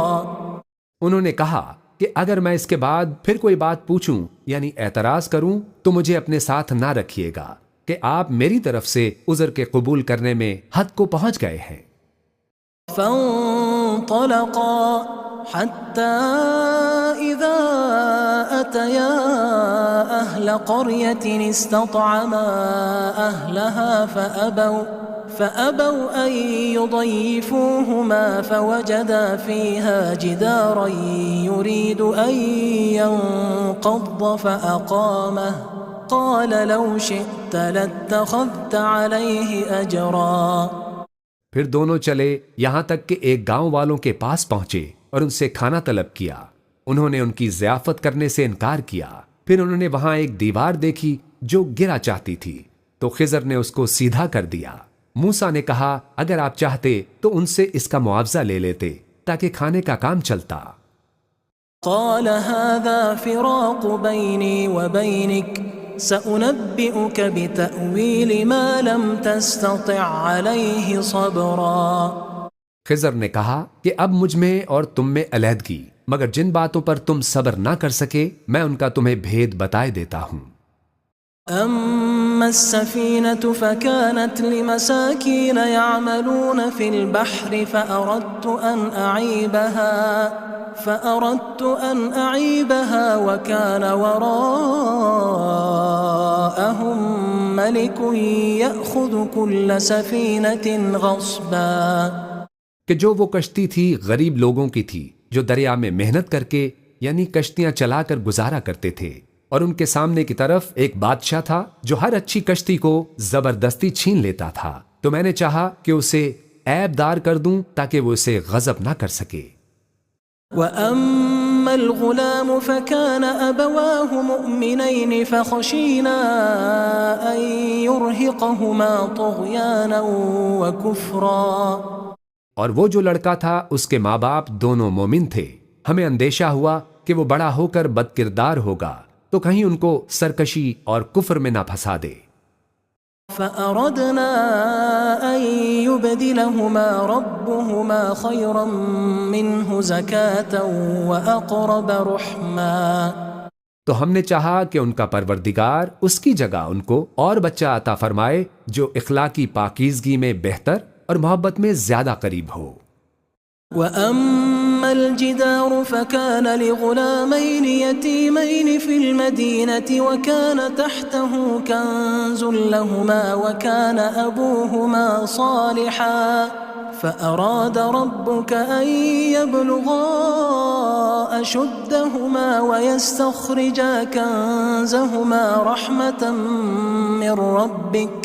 [SPEAKER 2] انہوں نے کہا کہ اگر میں اس کے بعد پھر کوئی بات پوچھوں یعنی اعتراض کروں تو مجھے اپنے ساتھ نہ رکھیے گا کہ آپ میری طرف سے عذر کے قبول کرنے میں حد کو پہنچ گئے ہیں۔
[SPEAKER 1] فانطلقا حتى إذا أتيا أهل قرية استطعما أهلها فأبوا أن يضيفوهما فوجدا فيها جدارا يريد أن ينقض فأقامه قال لو شئت لاتخذت عليه أجرا
[SPEAKER 2] پھر دونوں چلے یہاں تک کہ ایک گاؤں والوں کے پاس پہنچے اور ان سے کھانا طلب کیا۔ انہوں نے ان کی ضیافت کرنے سے انکار کیا۔ پھر انہوں نے وہاں ایک دیوار دیکھی جو گرا چاہتی تھی تو خضر نے اس کو سیدھا کر دیا۔ موسیٰ نے کہا اگر آپ چاہتے تو ان سے اس کا معاوضہ لے لیتے تاکہ کھانے کا کام چلتا۔
[SPEAKER 1] قال هذا فراق بيني وبينك سأنبئك بتأويل ما لم تستطع عليه صبرا
[SPEAKER 2] خضر نے کہا کہ اب مجھ میں اور تم میں علیحدگی، مگر جن باتوں پر تم صبر نہ کر سکے میں ان کا تمہیں بھید بتائے دیتا ہوں۔
[SPEAKER 1] أما السفينة فكانت لمساكين يعملون في البحر فأردت أن أعيبها وكان وراءهم ملك يأخذ كل سفينة غصبا
[SPEAKER 2] کہ جو وہ کشتی تھی غریب لوگوں کی تھی جو دریا میں محنت کر کے یعنی کشتیاں چلا کر گزارا کرتے تھے، اور ان کے سامنے کی طرف ایک بادشاہ تھا جو ہر اچھی کشتی کو زبردستی چھین لیتا تھا، تو میں نے چاہا کہ اسے عیب دار کر دوں تاکہ وہ اسے غضب نہ کر سکے۔
[SPEAKER 1] وَأَمَّا فأما الغلام فكان أبواه مؤمنين فخشينا أن يرهقهما طغيانا وكفرا.
[SPEAKER 2] اور وہ جو لڑکا تھا اس کے ماں باپ دونوں مومن تھے، ہمیں اندیشہ ہوا کہ وہ بڑا ہو کر بد کردار ہوگا تو کہیں ان کو سرکشی اور کفر میں نہ پھنسا دے.
[SPEAKER 1] فأردنا أن يبدلهما ربهما خيرا منه زكاة وأقرب رحما.
[SPEAKER 2] تو ہم نے چاہا کہ ان کا پروردگار اس کی جگہ ان کو اور بچہ عطا فرمائے جو اخلاقی پاکیزگی میں بہتر اور محبت میں زیادہ قریب ہو.
[SPEAKER 1] وأما الجدار فكان لغلامين يتيمين في المدينة وكان تحته كنز لهما وكان أبوهما صالحا فأراد ربك أن يبلغا أشدهما ويستخرجا كنزهما رحمة من ربك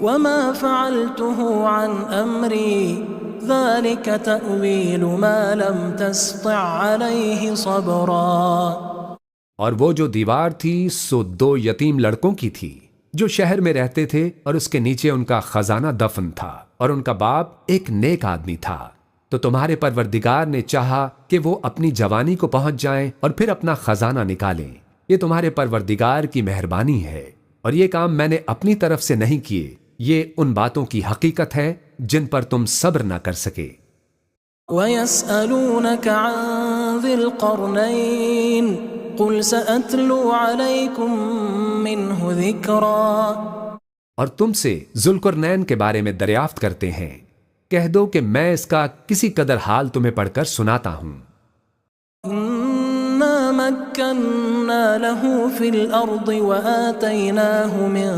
[SPEAKER 1] وما فعلته عن أمري ذلك تأويل ما لم تستطع عليه صبرا.
[SPEAKER 2] اور وہ جو دیوار تھی سو 2 یتیم لڑکوں کی تھی جو شہر میں رہتے تھے اور اس کے نیچے ان کا خزانہ دفن تھا اور ان کا باپ ایک نیک آدمی تھا. تو تمہارے پروردگار نے چاہا کہ وہ اپنی جوانی کو پہنچ جائیں اور پھر اپنا خزانہ نکالیں. یہ تمہارے پروردگار کی مہربانی ہے اور یہ کام میں نے اپنی طرف سے نہیں کیے. یہ ان باتوں کی حقیقت ہے جن پر تم صبر نہ کر سکے.
[SPEAKER 1] وَيَسْأَلُونَكَ عَنْ ذِي الْقَرْنَيْنِ قُلْ سَأَتْلُو عَلَيْكُمْ مِنْهُ ذِكْرًا.
[SPEAKER 2] اور تم سے ذوالقرنین کے بارے میں دریافت کرتے ہیں، کہہ دو کہ میں اس کا کسی قدر حال تمہیں پڑھ کر سناتا ہوں.
[SPEAKER 1] إِنَّا مَكَّنَّا لَهُ فِي الْأَرْضِ وَآتَيْنَاهُ مِنْ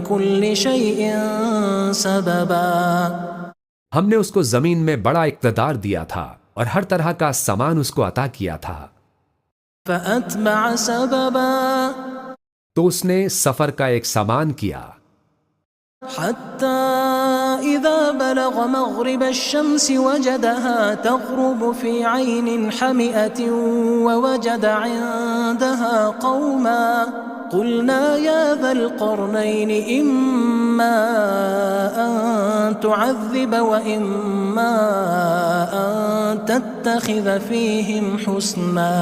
[SPEAKER 1] كُلِّ شَيْءٍ سَبَبًا.
[SPEAKER 2] ہم نے اس کو زمین میں بڑا اقتدار دیا تھا اور ہر طرح کا سامان اس کو عطا کیا تھا.
[SPEAKER 1] فَأَتْبَعَ سَبَبًا.
[SPEAKER 2] تو اس نے سفر کا ایک سامان کیا.
[SPEAKER 1] حتى إذا بلغ مغرب الشمس وجدها تغرب في عين حمئة ووجد عندها قوما قلنا يا ذا القرنين إما أن تعذب وإما أن تتخذ فيهم حسنا.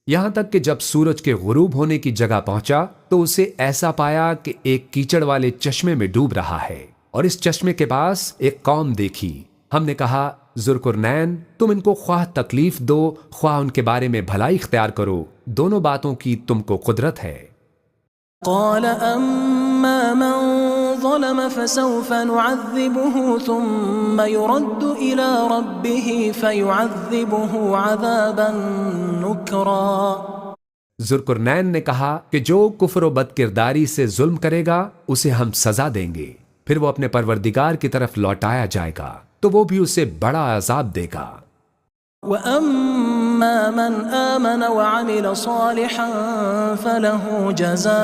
[SPEAKER 2] یہاں تک کہ جب سورج کے غروب ہونے کی جگہ پہنچا تو اسے ایسا پایا کہ ایک کیچڑ والے چشمے میں ڈوب رہا ہے اور اس چشمے کے پاس ایک قوم دیکھی. ہم نے کہا ذوالقرنین تم ان کو خواہ تکلیف دو خواہ ان کے بارے میں بھلائی اختیار کرو، دونوں باتوں کی تم کو قدرت ہے.
[SPEAKER 1] قال أما من ظلم فسوف نعذبه ثم يرد إلى ربه فيعذبه عذابا نكرا.
[SPEAKER 2] ذوالقرنین نے کہا کہ جو کفر و بد کرداری سے ظلم کرے گا اسے ہم سزا دیں گے، پھر وہ اپنے پروردگار کی طرف لوٹایا جائے گا تو وہ بھی اسے بڑا عذاب دے گا.
[SPEAKER 1] وَأَمَّا مَنْ آمَنَ وَعَمِلَ صَالِحًا فَلَهُ جَزَاءً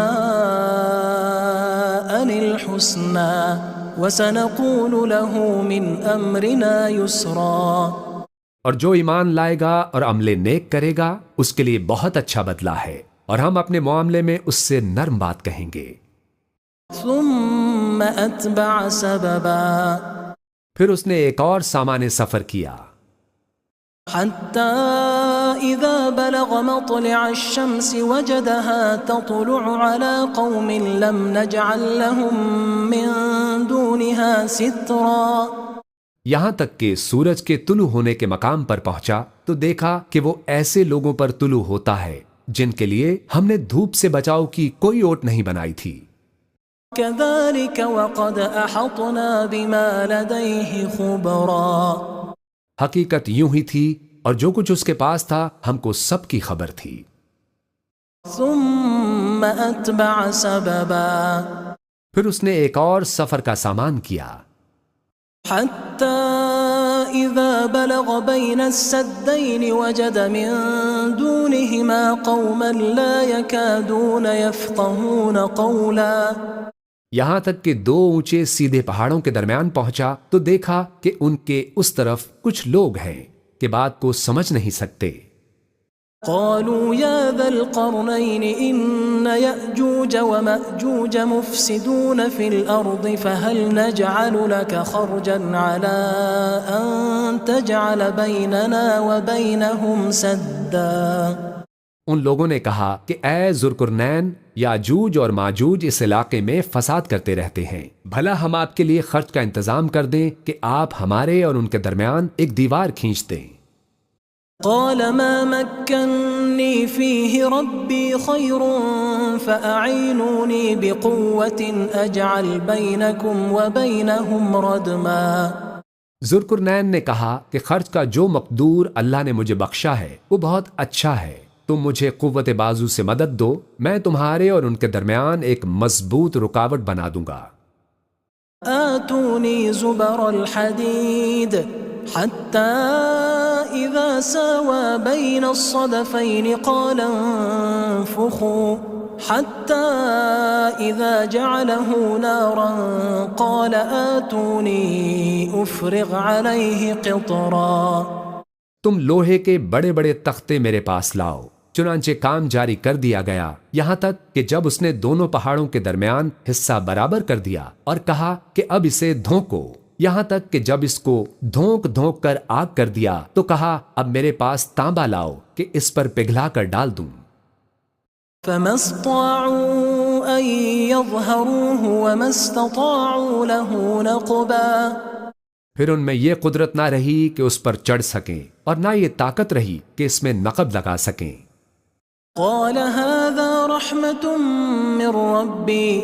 [SPEAKER 1] الْحُسْنَى وَسَنَقُولُ لَهُ مِنْ أَمْرِنَا يُسْرًا.
[SPEAKER 2] اور جو ایمان لائے گا اور عمل نیک کرے گا اس کے لیے بہت اچھا بدلہ ہے اور ہم اپنے معاملے میں اس سے نرم بات کہیں گے.
[SPEAKER 1] ثُمَّ أَتْبَعَ سَبَبًا.
[SPEAKER 2] پھر اس نے ایک اور سامان سفر کیا.
[SPEAKER 1] حتى إذا بلغ مطلع الشمس وجدها تطلع على قوم لم نجعل لهم من دونها سترا.
[SPEAKER 2] یہاں تک کہ سورج کے طلوع ہونے کے مقام پر پہنچا تو دیکھا کہ وہ ایسے لوگوں پر طلوع ہوتا ہے جن کے لیے ہم نے دھوپ سے بچاؤ کی کوئی اوٹ نہیں بنائی تھی.
[SPEAKER 1] كذلك وقد أحطنا بما لديه خبرا.
[SPEAKER 2] حقیقت یوں ہی تھی اور جو کچھ اس کے پاس تھا ہم کو سب کی خبر تھی.
[SPEAKER 1] ثم أتبع سببا.
[SPEAKER 2] پھر اس نے ایک اور سفر کا سامان کیا.
[SPEAKER 1] حتى إذا بلغ بين السدين وجد من دونهما قوما لا يكادون يفقهون قولا.
[SPEAKER 2] یہاں تک کہ 2 اونچے سیدھے پہاڑوں کے درمیان پہنچا تو دیکھا کہ ان کے اس طرف کچھ لوگ ہیں کہ بات کو سمجھ نہیں سکتے.
[SPEAKER 1] قالوا يا ذا القرنين إن يأجوج ومأجوج مفسدون في الأرض فهل نجعل لك خرجا على أن تجعل بيننا وبينهم سدا؟
[SPEAKER 2] ان لوگوں نے کہا کہ اے ذوالقرنین، یاجوج اور ماجوج اس علاقے میں فساد کرتے رہتے ہیں، بھلا ہم آپ کے لیے خرچ کا انتظام کر دیں کہ آپ ہمارے اور ان کے درمیان ایک دیوار کھینچ دیں۔
[SPEAKER 1] قال ما مكنني فيه ربي خير فأعينوني بقوة أجعل بينكم وبينهم ردما۔
[SPEAKER 2] ذوالقرنین نے کہا کہ خرچ کا جو مقدور اللہ نے مجھے بخشا ہے وہ بہت اچھا ہے، تم مجھے قوت بازو سے مدد دو، میں تمہارے اور ان کے درمیان ایک مضبوط رکاوٹ بنا دوں گا۔
[SPEAKER 1] آتوني زبر الحديد حتى إذا ساوى بين الصدفين قال انفخوا حتى إذا جعله نارا قال آتوني أفرغ عليه قطرا۔
[SPEAKER 2] تم لوہے کے بڑے بڑے تختے میرے پاس لاؤ۔ چنانچہ کام جاری کر دیا گیا، یہاں تک کہ جب اس نے دونوں پہاڑوں کے درمیان حصہ برابر کر دیا اور کہا کہ اب اسے دھونکو، یہاں تک کہ جب اس کو دھونک دھونک کر آگ کر دیا تو کہا اب میرے پاس تانبا لاؤ کہ اس پر پگھلا کر ڈال دوں۔
[SPEAKER 1] فما استطاعوا أن يظهروه وما استطاعوا له نقبا۔
[SPEAKER 2] پھر ان میں یہ قدرت نہ رہی کہ اس پر چڑھ سکیں اور نہ یہ طاقت رہی کہ اس میں نقب لگا سکیں۔
[SPEAKER 1] قال هذا رحمة من ربي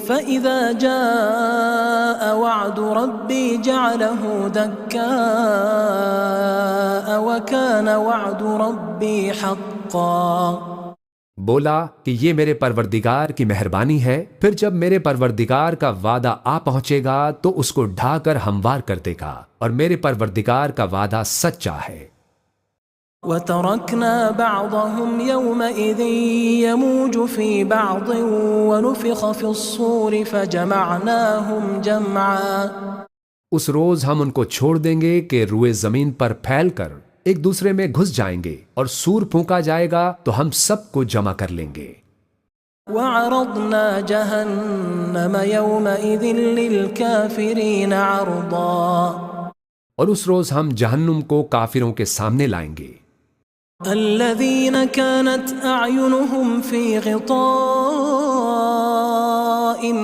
[SPEAKER 1] فإذا جاء وعد ربي جعله دكاء وكان وعد ربي حقا۔
[SPEAKER 2] بولا کہ یہ میرے پروردگار کی مہربانی ہے، پھر جب میرے پروردگار کا وعدہ آ پہنچے گا تو اس کو ڈھا کر ہموار کر دے گا، اور میرے پروردگار کا وعدہ سچا ہے۔
[SPEAKER 1] وَتَرَكْنَا بَعْضَهُمْ يَوْمَئِذٍ يَمُوجُ فِي بَعْضٍ وَنُفِخَ فِي الصُّورِ فَجَمَعْنَاهُمْ جَمْعًا۔
[SPEAKER 2] اس روز ہم ان کو چھوڑ دیں گے کہ روئے زمین پر پھیل کر ایک دوسرے میں گھس جائیں گے، اور سور پھونکا جائے گا تو ہم سب کو جمع کر لیں گے۔
[SPEAKER 1] وَعَرَضْنَا جَهَنَّمَ يَوْمَئِذٍ لِلْكَافِرِينَ عَرْضًا۔
[SPEAKER 2] اور اس روز ہم جہنم کو کافروں کے سامنے لائیں گے۔
[SPEAKER 1] الذين كانت أعينهم في غطاء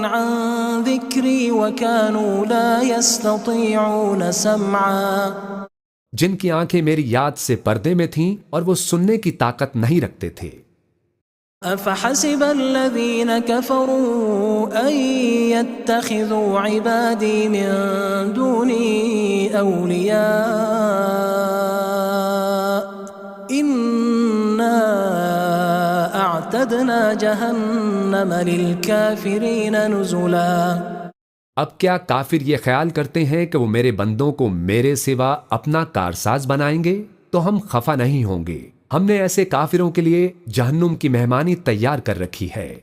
[SPEAKER 1] عن ذكري وكانوا لا يستطيعون سمعا۔
[SPEAKER 2] جن کی آنکھیں میری یاد سے پردے میں تھیں اور وہ سننے کی طاقت نہیں رکھتے تھے۔
[SPEAKER 1] أفحسب الذين كفروا أن يتخذوا عبادي من دوني أولياء إنا أعتدنا جهنم للكافرين نزلا۔
[SPEAKER 2] اب کیا کافر یہ خیال کرتے ہیں کہ وہ میرے بندوں کو میرے سوا اپنا کارساز بنائیں گے؟ تو ہم خفا نہیں ہوں گے، ہم نے ایسے کافروں کے لیے جہنم کی مہمانی تیار کر رکھی ہے۔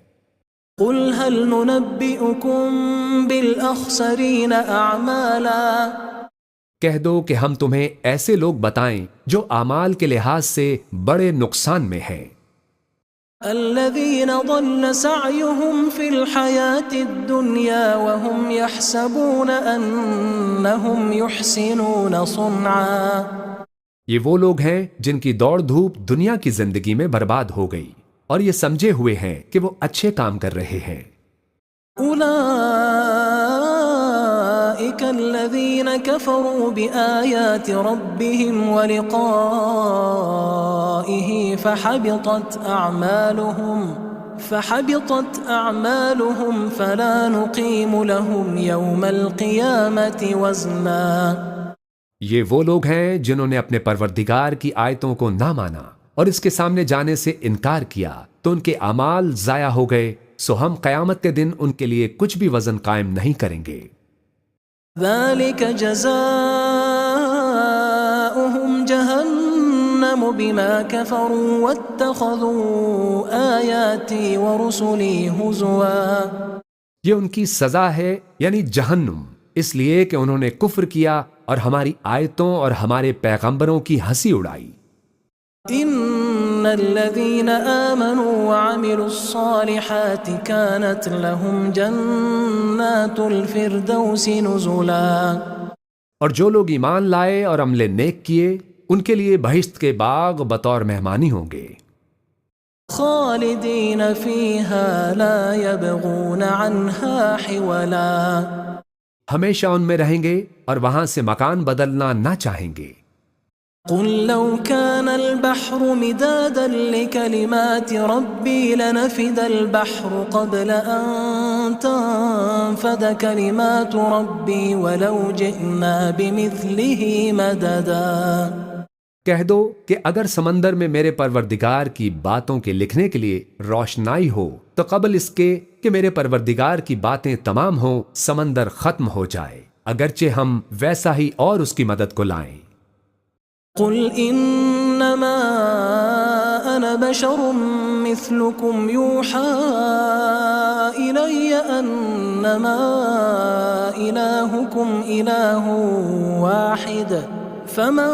[SPEAKER 1] قل هل ننبئكم بالأخسرين أعمالا۔
[SPEAKER 2] کہہ دو کہ ہم تمہیں ایسے لوگ بتائیں جو اعمال کے لحاظ سے بڑے نقصان میں ہیں۔
[SPEAKER 1] الذين ضل سعيهم في الحياة الدنيا وهم يحسبون أنهم يحسنون صنعا۔
[SPEAKER 2] یہ وہ لوگ ہیں جن کی دوڑ دھوپ دنیا کی زندگی میں برباد ہو گئی اور یہ سمجھے ہوئے ہیں کہ وہ اچھے کام کر رہے ہیں۔ أولئك الذين كفروا بآيات ربهم ولقائه فحبطت أعمالهم فلا نقيم لهم يوم القيامة وزنا۔ یہ وہ لوگ ہیں جنہوں نے اپنے پروردگار کی آیتوں کو نہ مانا اور اس کے سامنے جانے سے انکار کیا تو ان کے اعمال ضائع ہو گئے، سو ہم قیامت کے دن ان کے لیے کچھ بھی وزن قائم نہیں کریں گے۔
[SPEAKER 1] ذلك جزاؤهم جهنم بما كفروا واتخذوا آياتي ورسلي هزوا۔
[SPEAKER 2] یہ ان کی سزا ہے، یعنی جہنم، اس لیے کہ انہوں نے کفر کیا اور ہماری آیتوں اور ہمارے پیغمبروں کی ہنسی اڑائی۔
[SPEAKER 1] ان إن الذين آمنوا وعملوا الصالحات كانت لهم جنات الفردوس نزلا۔
[SPEAKER 2] اور جو لوگ ایمان لائے اور عمل نیک کیے ان کے لیے بہشت کے باغ بطور مہمانی ہوں گے،
[SPEAKER 1] خالدین فیہا لا یبغون عنہا حولا،
[SPEAKER 2] ہمیشہ ان میں رہیں گے اور وہاں سے مکان بدلنا نہ چاہیں گے۔
[SPEAKER 1] قل لو كان البحر مدادا لكلمات ربي لنفد البحر قبل أن تنفد كلمات ربي ولو جئنا بمثله مددا۔
[SPEAKER 2] کہہ دو کہ اگر سمندر میں میرے پروردگار کی باتوں کے لکھنے کے لیے روشنائی ہو تو قبل اس کے کہ میرے پروردگار کی باتیں تمام ہوں سمندر ختم ہو جائے، اگرچہ ہم ویسا ہی اور اس کی مدد کو لائیں۔
[SPEAKER 1] قل انما انا بشر مثلكم يوحى الي انما الهكم اله واحد فمن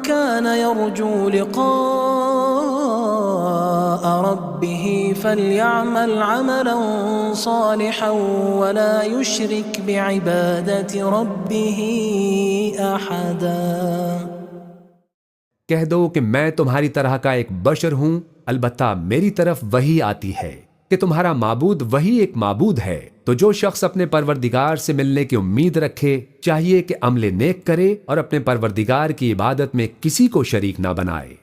[SPEAKER 1] كان يرجو لقاء ربه فليعمل عملا صالحا ولا يشرك بعبادة ربه احدا۔
[SPEAKER 2] کہہ دو کہ میں تمہاری طرح کا ایک بشر ہوں، البتہ میری طرف وحی آتی ہے کہ تمہارا معبود وہی ایک معبود ہے، تو جو شخص اپنے پروردگار سے ملنے کی امید رکھے چاہیے کہ عمل نیک کرے اور اپنے پروردگار کی عبادت میں کسی کو شریک نہ بنائے۔